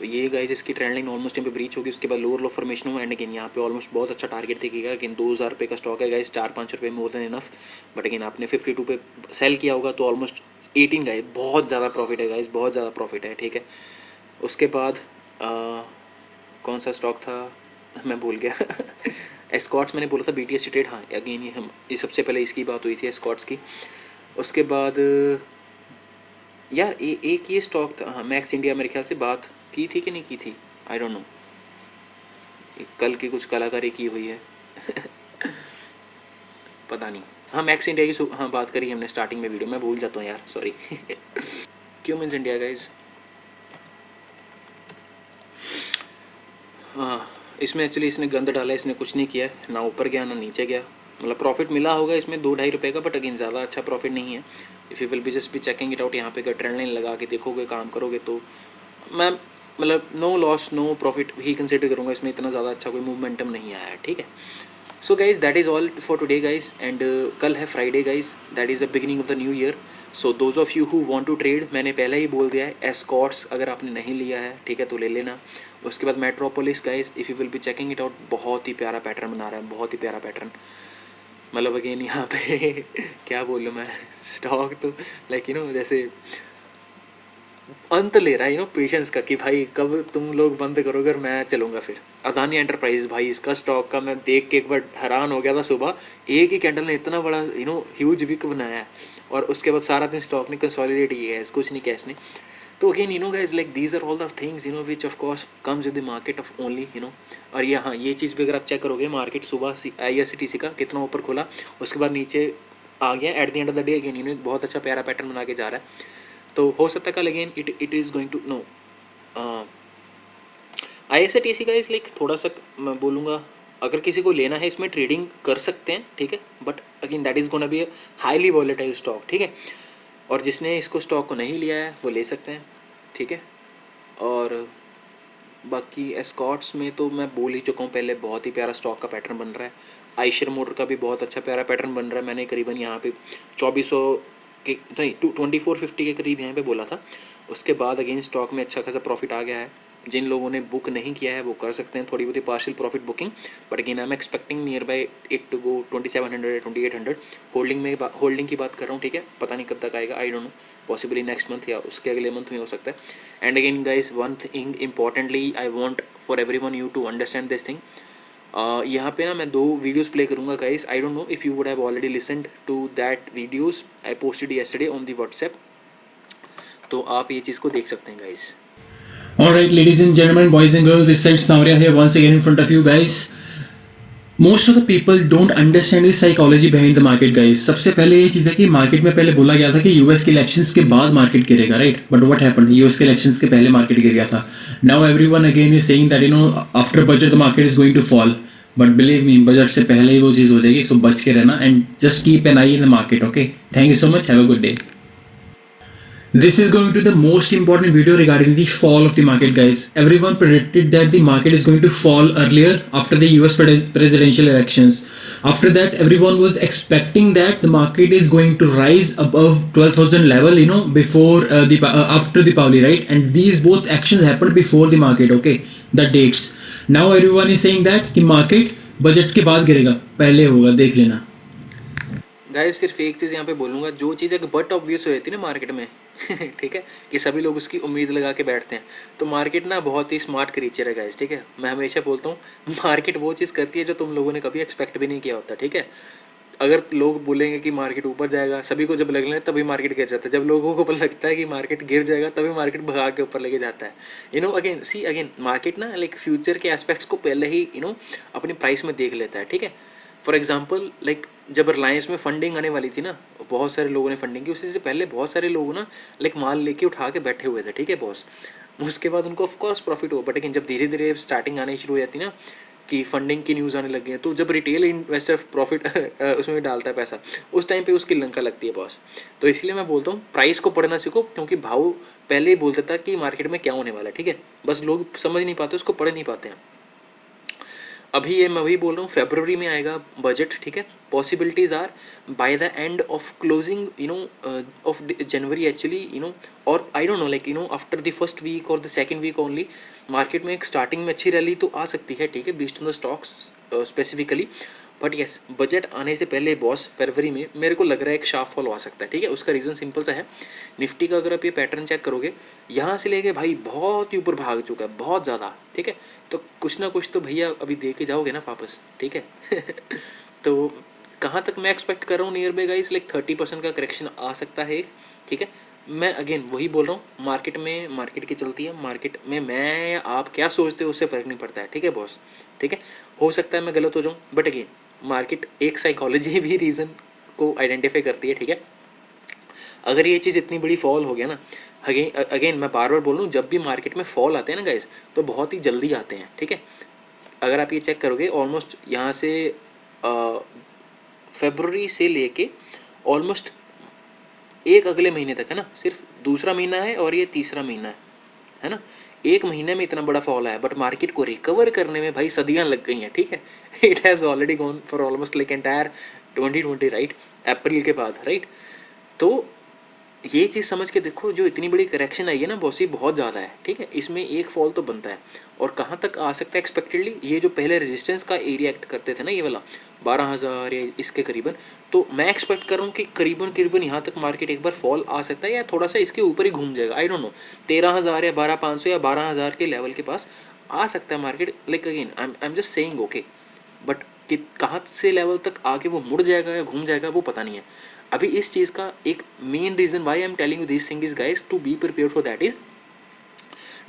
तो ये गाइस इसकी ट्रेंड लाइन ऑलमोस्ट यहाँ पे ब्रीच होगी, उसके बाद लोअर लो फॉर्मेशन हुआ एंड अगेन यहाँ पे ऑलमोस्ट बहुत अच्छा टारगेट दिखेगा। लेकिन 2000 रुपये का स्टॉक है गाइस, 4-5 रुपये मोर देन इनफ। बट अगेन आपने 52 पे सेल किया होगा तो ऑलमोस्ट 18 गाइस, बहुत ज़्यादा प्रॉफिट है गाइस, बहुत ज़्यादा प्रॉफिट है, ठीक है। उसके बाद कौन सा स्टॉक था मैं भूल गया एस्कॉट्स मैंने बोला था, BTS ट्रेड, हाँ अगेन ये सबसे पहले इसकी बात हुई थी एस्कॉट्स की। उसके बाद यार एक ये स्टॉक था, हाँ मैक्स इंडिया, मेरे ख्याल से बात की थी कि नहीं की थी, आई डोंट नो, कल की कुछ कलाकारी की हुई है पता नहीं। हाँ मैक्स इंडिया की हाँ बात करी हमने स्टार्टिंग में वीडियो, मैं भूल जाता हूँ यार, सॉरी क्यूमिंस इंडिया गाइज। हाँ इसमें एक्चुअली इसने गंद डाला, इसने कुछ नहीं किया, ना ऊपर गया ना नीचे गया, मतलब प्रॉफिट मिला होगा इसमें 2-2.5 रुपये का, बट अगेन ज़्यादा अच्छा प्रॉफिट नहीं है। If you will be just B checking it out, यहाँ पे अगर ट्रेंड लाइन लगा के देखोगे, काम करोगे तो मैं मतलब नो लॉस नो प्रॉफिट ही कंसिडर करूँगा, इसमें इतना ज़्यादा अच्छा कोई मूवमेंटम नहीं आया है, ठीक है। So guys that is all for today guys, and कल है Friday guys, that is the beginning of the new year. So those of you who want to trade, मैंने पहले ही बोल दिया है, एस्कॉर्ट्स अगर आपने नहीं लिया है ठीक है तो ले लेना। उसके बाद metropolis guys, if you will be checking it out, बहुत ही प्यारा पैटर्न बना रहा है, बहुत ही प्यारा पैटर्न, मतलब अगेन यहाँ पे क्या बोलूँ मैं, स्टॉक तो लाइक यू नो जैसे अंत ले रहा है, पेशेंस का, कि भाई कब तुम लोग बंद करोगे और मैं चलूँगा फिर। अदानी एंटरप्राइज भाई, इसका स्टॉक का मैं देख के एक बार हैरान हो गया था सुबह, एक ही कैंडल ने इतना बड़ा ह्यूज विक बनाया है, और उसके बाद सारा दिन स्टॉक ने कंसोलिडेट किया है, कुछ नहीं कैश ने। तो again guys like these are all the things which of course comes with the market of only और ये हाँ ये चीज़ भी अगर आप चेक करोगे, मार्केट सुबह IRCTC का कितना ऊपर खुला, उसके बाद नीचे आ गया, eight the end of the day again बहुत अच्छा प्यारा पैटर्न बना के जा रहा है। तो हो सकता है कल again it is going to know IRCTC का इस लाइक थोड़ा सा मैं बोलूँगा, अगर किसी को लेना है इसमें ट्रेडिंग कर सकते हैं, ठीक है, but again that is gonna be a highly volatile stock, ठीक है। और जिसने इसको स्टॉक को नहीं लिया है वो ले सकते हैं, ठीक है। और बाकी एस्कॉर्ट्स में तो मैं बोल ही चुका हूँ पहले, बहुत ही प्यारा स्टॉक का पैटर्न बन रहा है। आइशर मोटर का भी बहुत अच्छा प्यारा पैटर्न बन रहा है, मैंने करीबन यहाँ पे 2400 के नहीं 2450 के करीब यहाँ पे बोला था। उसके बाद अगेन स्टॉक में अच्छा खासा प्रॉफिट आ गया है। जिन लोगों ने बुक नहीं किया है वो कर सकते हैं थोड़ी बहुत partial profit booking, but again I am expecting near by it to go 2700 2800। Holding की बात कर रहा हूँ, ठीक है, पता नहीं कब तक आएगा, I don't know, possibly next month या उसके अगले मंथ में हो सकता है। And again guys one thing importantly I want for everyone you to understand this thing, यहाँ पे ना मैं 2 वीडियोस प्ले करूँगा guys, I don't know if you would have already listened to that videos, I posted yesterday on the WhatsApp, तो आप ये चीज़ को देख सकते हैं guys. Alright, ladies and gentlemen, boys and girls, this side Samria here once again in front of you guys. Most of the people don't understand the psychology behind the market, guys. सबसे पहले ये चीज़ है कि मार्केट में पहले बोला गया था कि यूएस के इलेक्शंस के बाद मार्केट गिरेगा, right? But what happened, US के इलेक्शंस के पहले मार्केट गिर गया था. Now everyone again is saying that after budget the market is going to fall. But believe me, budget से पहले ही वो चीज़ हो जाएगी, सो बच के रहना and just keep an I in the market. Okay, thank you so much, have a good day. This is going to be the most important video regarding the fall of the market, guys. Everyone predicted that the market is going to fall earlier after the US presidential elections. After that, everyone was expecting that the market is going to rise above 12,000 level, before after the Pauli, right? And these both actions happened before the market, okay? The dates. Now everyone is saying that कि market budget के बाद गिरेगा, पहले होगा, देख लेना. गाइस सिर्फ एक चीज़ यहाँ पे बोलूँगा, जो चीज़ एक बट ऑब्वियस हो जाती है ना मार्केट में ठीक है, कि सभी लोग उसकी उम्मीद लगा के बैठते हैं, तो मार्केट ना बहुत ही स्मार्ट क्रीचर है गाइस, ठीक है। मैं हमेशा बोलता हूँ मार्केट वो चीज़ करती है जो तुम लोगों ने कभी एक्सपेक्ट भी नहीं किया होता, ठीक है। अगर लोग बोलेंगे कि मार्केट ऊपर जाएगा, सभी को जब लगने तभी मार्केट गिर जाता है, जब लोगों को लगता है कि मार्केट गिर जाएगा तभी मार्केट भगा के ऊपर लेके जाता है। अगेन मार्केट ना लाइक फ्यूचर के एस्पेक्ट्स को पहले ही अपनी प्राइस में देख लेता है, ठीक है। फॉर एग्जाम्पल लाइक जब रिलायंस में फंडिंग आने वाली थी ना, बहुत सारे लोगों ने फंडिंग की, उसी से पहले बहुत सारे लोग ना लाइक माल लेके उठा के बैठे हुए थे, ठीक है बॉस। उसके बाद उनको ऑफकोर्स प्रॉफिट हुआ, बट लेकिन जब धीरे धीरे स्टार्टिंग आनी शुरू हो जाती ना कि फंडिंग की न्यूज़ आने लग गई है, तो जब रिटेल इन्वेस्टर प्रॉफिट उसमें भी डालता है पैसा, उस टाइम पे उसकी लंका लगती है बॉस। तो इसलिए मैं बोलता हूँ प्राइस को पढ़ना सीखो, क्योंकि भाव पहले ही बोल देता कि मार्केट में क्या होने वाला है, ठीक है, बस लोग समझ नहीं पाते, उसको पढ़ नहीं पाते हैं। अभी ये मैं वही बोल रहा हूँ, फेब्रुवरी में आएगा बजट, ठीक है। Possibilities are by the end of closing of January actually, और I don't know like after the first week और the second week only market में एक स्टार्टिंग में अच्छी रैली तो आ सकती है, ठीक है, based on the stocks specifically. But yes, budget आने से पहले बॉस फरवरी में मेरे को लग रहा है एक शार्प फॉल आ सकता है, ठीक है। उसका रीज़न सिंपल सा है, निफ्टी का अगर आप ये पैटर्न चेक करोगे, यहाँ से लेके भाई बहुत ही ऊपर भाग चुका है, बहुत ज़्यादा, ठीक है। तो कुछ ना कुछ तो भैया अभी दे के जाओगे ना वापस, ठीक है। तो कहाँ तक मैं एक्सपेक्ट कर रहा हूँ, नियर बाई गाइस लाइक 30% का करेक्शन आ सकता है, ठीक है। मैं अगेन वही बोल रहा हूँ, मार्केट में मार्केट की चलती है, मार्केट में मैं या आप क्या सोचते हो उससे फ़र्क नहीं पड़ता है, ठीक है बॉस, ठीक है। हो सकता है मैं गलत हो जाऊँ, बट अगेन मार्केट एक साइकोलॉजी भी रीज़न को आइडेंटिफाई करती है, ठीक है। अगर ये चीज़ इतनी बड़ी फॉल हो गया ना, अगेन मैं बार बार बोल रहा हूँ, जब भी मार्केट में फॉल आते हैं ना गाइस, तो बहुत ही जल्दी आते हैं, ठीक है। अगर आप ये चेक करोगे ऑलमोस्ट यहाँ से फेब्रुवरी से लेके ऑलमोस्ट एक अगले महीने तक है ना, सिर्फ दूसरा महीना है और ये तीसरा महीना है ना, एक महीने में इतना बड़ा फॉल आया, बट मार्केट को रिकवर करने में भाई सदियां लग गई हैं, ठीक है। It has already gone for almost like entire 2020, right, अप्रैल के बाद, राइट। तो ये चीज़ समझ के देखो, जो इतनी बड़ी करेक्शन आई है ना बॉस, ये बहुत ज़्यादा है, ठीक है। इसमें एक फॉल तो बनता है, और कहाँ तक आ सकता है एक्सपेक्टेडली, ये जो पहले रेजिस्टेंस का एरिया एक्ट करते थे ना, ये वाला 12,000 या इसके करीबन, तो मैं एक्सपेक्ट कर रहा हूँ कि करीबन करीबन यहाँ तक मार्केट एक बार फॉल आ सकता है, या थोड़ा सा इसके ऊपर ही घूम जाएगा, आई डोंट नो, 13,000 या 12,500 या 12,000 के लेवल के पास आ सकता है market, like again I am just saying okay. But कि कहाँ से लेवल तक आके वो मुड़ जाएगा या घूम जाएगा वो पता नहीं है। अभी इस चीज़ का एक main reason why I am telling you this thing is guys, to be prepare for that is,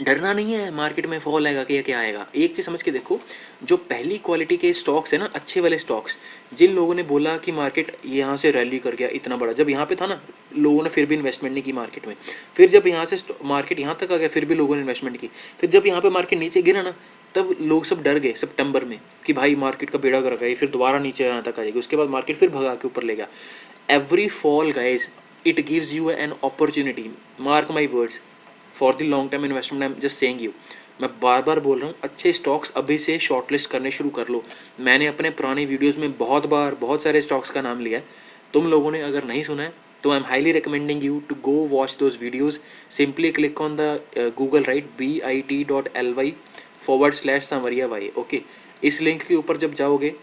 डरना नहीं है मार्केट में फॉल आएगा कि क्या आएगा। एक चीज़ समझ के देखो, जो पहली क्वालिटी के स्टॉक्स है ना, अच्छे वाले स्टॉक्स, जिन लोगों ने बोला कि मार्केट यहाँ से रैली कर गया इतना बड़ा, जब यहाँ पे था ना लोगों ने फिर भी इन्वेस्टमेंट नहीं की मार्केट में, फिर जब यहाँ से मार्केट यहाँ तक आ गया फिर भी लोगों ने इन्वेस्टमेंट की, फिर जब यहाँ पे मार्केट नीचे गिरा ना, तब लोग सब डर गए सितंबर में कि भाई मार्केट का बेड़ा गर्क है, फिर दोबारा नीचे यहाँ तक आ जाएगी, उसके बाद मार्केट फिर भगा के ऊपर ले गया। Every fall guys it gives you an opportunity, mark my words, for the long term investment. I am just saying you, मैं बार बार बोल रहा हूँ, अच्छे स्टॉक्स अभी से शॉर्टलिस्ट करने शुरू कर लो। मैंने अपने पुराने वीडियोस में बहुत बार बहुत सारे स्टॉक्स का नाम लिया है, तुम लोगों ने अगर नहीं सुना है तो I am highly recommending you to go watch those videos. Simply click on the Google, right, bit.ly/sanvaria y, okay. इस लिंक के ऊपर जब जाओगे,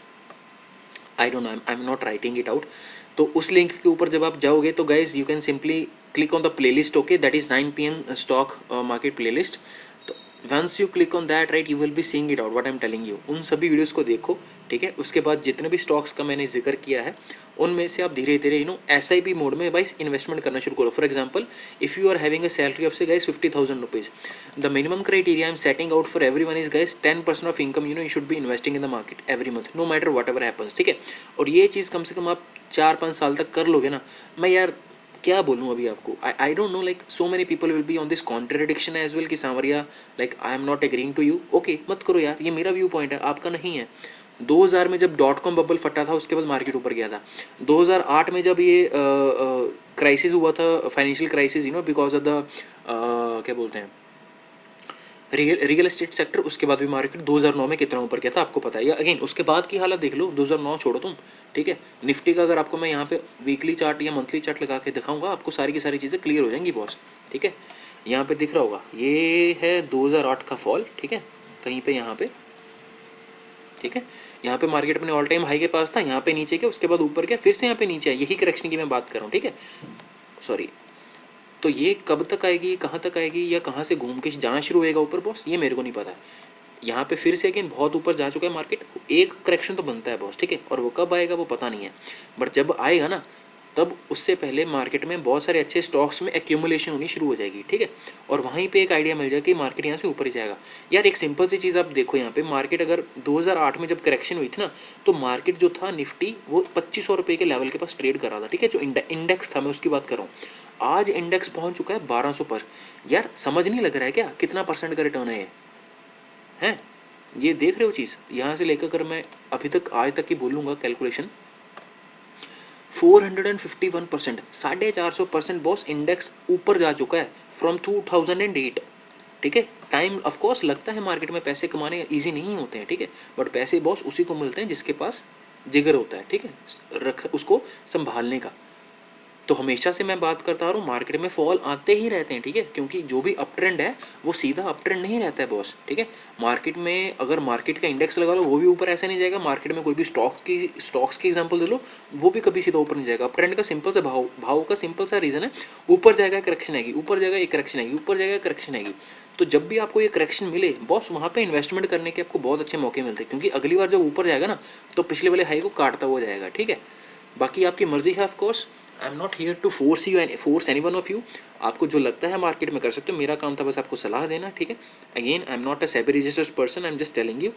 I don't know, I am not writing it out, तो उस लिंक के ऊपर जब आप जाओगे तो guys you can simply click on the playlist, okay, that is 9 PM stock market playlist. तो once you click on that, right, you will be seeing it out what I am telling you. उन सभी वीडियोस को देखो, ठीक है। उसके बाद जितने भी स्टॉक्स का मैंने जिक्र किया है उनमें से आप धीरे धीरे SIP मोड में भाई इन्वेस्टमेंट करना शुरू करो। For example, if you are having a salary of say guys 50,000 rupees, the minimum criteria I am setting out for every one is guys 10% of income you should be investing in the market every month, no matter whatever happens, ठीक है। और ये चीज़ कम से कम आप 4-5 साल तक कर लोगे ना, मैं यार क्या बोलूँ अभी आपको, I don't know, like so many people will be on this contradiction as well कि Sanwariya like I am not agreeing to you, okay मत करो यार, ये मेरा व्यू पॉइंट है, आपका नहीं है। 2000 में जब .com बबल फटा था उसके बाद मार्केट ऊपर गया था। 2008 में जब ये क्राइसिस हुआ था, financial crisis, because of the क्या बोलते हैं रियल एस्टेट सेक्टर, उसके बाद भी मार्केट 2009 में कितना ऊपर गया था आपको पता है। या अगेन उसके बाद की हालत देख लो, 2009 छोड़ो तुम, ठीक है। निफ्टी का अगर आपको मैं यहाँ पे वीकली चार्ट या मंथली चार्ट लगा के दिखाऊंगा, आपको सारी की सारी चीज़ें क्लियर हो जाएंगी बॉस, ठीक है। यहाँ पे दिख रहा होगा, ये है 2008 का फॉल, ठीक है, कहीं पे यहाँ पे, ठीक है। यहाँ पे मार्केट अपने ऑल टाइम हाई के पास था, यहाँ पे नीचे गया, उसके बाद ऊपर गया, फिर से यहाँ पे नीचे आया, यही करेक्शन की मैं बात कर रहा हूँ, ठीक है, सॉरी। तो ये कब तक आएगी, कहाँ तक आएगी, या कहाँ से घूम के जाना शुरू होएगा ऊपर बॉस, ये मेरे को नहीं पता है। यहाँ पे फिर से अगेन बहुत ऊपर जा चुका है मार्केट, एक करेक्शन तो बनता है बॉस, ठीक है, और वो कब आएगा वो पता नहीं है, बट जब आएगा ना तब उससे पहले मार्केट में बहुत सारे अच्छे स्टॉक्स में एक्यूमुलेशन होनी शुरू हो जाएगी, ठीक है। और वहीं पे एक आइडिया मिल जाएगा कि मार्केट यहाँ से ऊपर ही जाएगा। यार एक सिंपल सी चीज़ आप देखो, यहाँ पे मार्केट अगर 2008 में जब करेक्शन हुई थी ना, तो मार्केट जो था निफ्टी वो 2500 रुपये के लेवल के पास ट्रेड कर रहा था, ठीक है, जो इंडेक्स था मैं उसकी बात कर रहा हूँ। आज इंडेक्स पहुँच चुका है 1200 पर। यार समझ नहीं लग रहा है क्या कितना परसेंट का रिटर्न है ये, हैं? ये देख रहे हो चीज़, यहाँ से लेकर कर मैं अभी तक आज तक की बोलूँगा कैलकुलेशन, 451%, 450% बॉस इंडेक्स ऊपर जा चुका है फ्रॉम 2008, ठीक है। टाइम ऑफ कोर्स लगता है मार्केट में, पैसे कमाने ईजी नहीं होते हैं, ठीक है, बट पैसे बॉस उसी को मिलते हैं जिसके पास जिगर होता है, ठीक है, रख उसको संभालने का। तो हमेशा से मैं बात करता आ रहा हूँ, मार्केट में फॉल आते ही रहते हैं, ठीक है, क्योंकि जो भी अप ट्रेंड है वो सीधा अप ट्रेंड नहीं रहता है बॉस, ठीक है। मार्केट में अगर मार्केट का इंडेक्स लगा लो वो भी ऊपर ऐसे नहीं जाएगा, मार्केट में कोई भी स्टॉक्स की एग्जांपल दे लो वो भी कभी सीधा ऊपर नहीं जाएगा। अप ट्रेंड का सिंपल सा भाव का सिंपल सा रीज़न है, ऊपर जाएगा करेक्शन आएगी, ऊपर जाएगा एक करेक्शन आएगी, ऊपर जाएगा करेक्शन आएगी। तो जब भी आपको ये करेक्शन मिले बॉस, वहाँ पे इन्वेस्टमेंट करने के आपको बहुत अच्छे मौके मिलते हैं, क्योंकि अगली बार जब ऊपर जाएगा ना तो पिछले वाले हाई को काटता हुआ जाएगा, ठीक है। बाकी आपकी मर्जी है of course, I am not here to force any one of you. आपको जो लगता है मार्केट में कर सकते हो, मेरा काम था बस आपको सलाह देना, ठीक है। Again I am not a SEBI registered person, I am just telling you.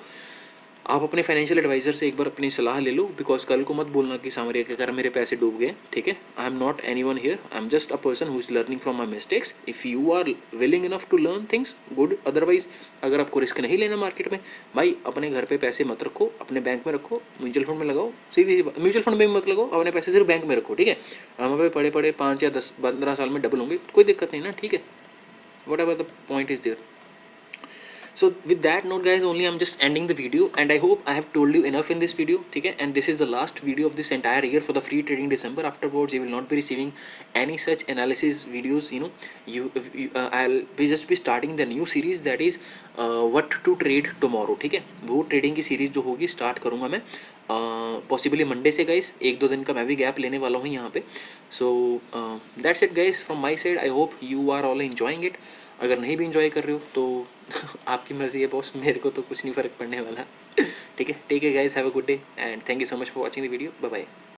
आप अपने फाइनेंशियल एडवाइजर से एक बार अपनी सलाह ले लो, बिकॉज कल को मत बोलना कि सांवरिया के कारण मेरे पैसे डूब गए, ठीक है। I am not anyone here, I am just a person who is learning from my mistakes. If you are willing enough to learn things good, otherwise अगर आपको रिस्क नहीं लेना मार्केट में, भाई अपने घर पे पैसे मत रखो, अपने बैंक में रखो, म्यूचुअल फंड में लगाओ, सीधी सी बात, म्यूचुअल फंड में भी मत लगाओ, अपने पैसे सिर्फ बैंक में रखो, ठीक है। हमें पे पड़े पड़े 5 या 10-15 साल में डबल होंगे, कोई दिक्कत नहीं ना, ठीक है। What ever the point is there. So with that note guys, only I'm just ending the video, and I hope I have told you enough in this video, okay? And this is the last video of this entire year for the free trading December. Afterwards you will not be receiving any such analysis videos, you know. I'll be just be starting the new series, that is what to trade tomorrow, ठीक है। वो ट्रेडिंग की सीरीज जो होगी स्टार्ट करूँगा मैं पॉसिबली मंडे से गाइस, 1-2 दिन का मैं भी गैप लेने वाला हूँ यहाँ पे। So that's it guys from my side, I hope you are all enjoying it. अगर नहीं भी इंजॉय कर रहे हो तो आपकी मर्जी है बॉस, मेरे को तो कुछ नहीं फ़र्क पड़ने वाला, ठीक है। Take care guys, have a good day and thank you so much for watching the video, bye bye.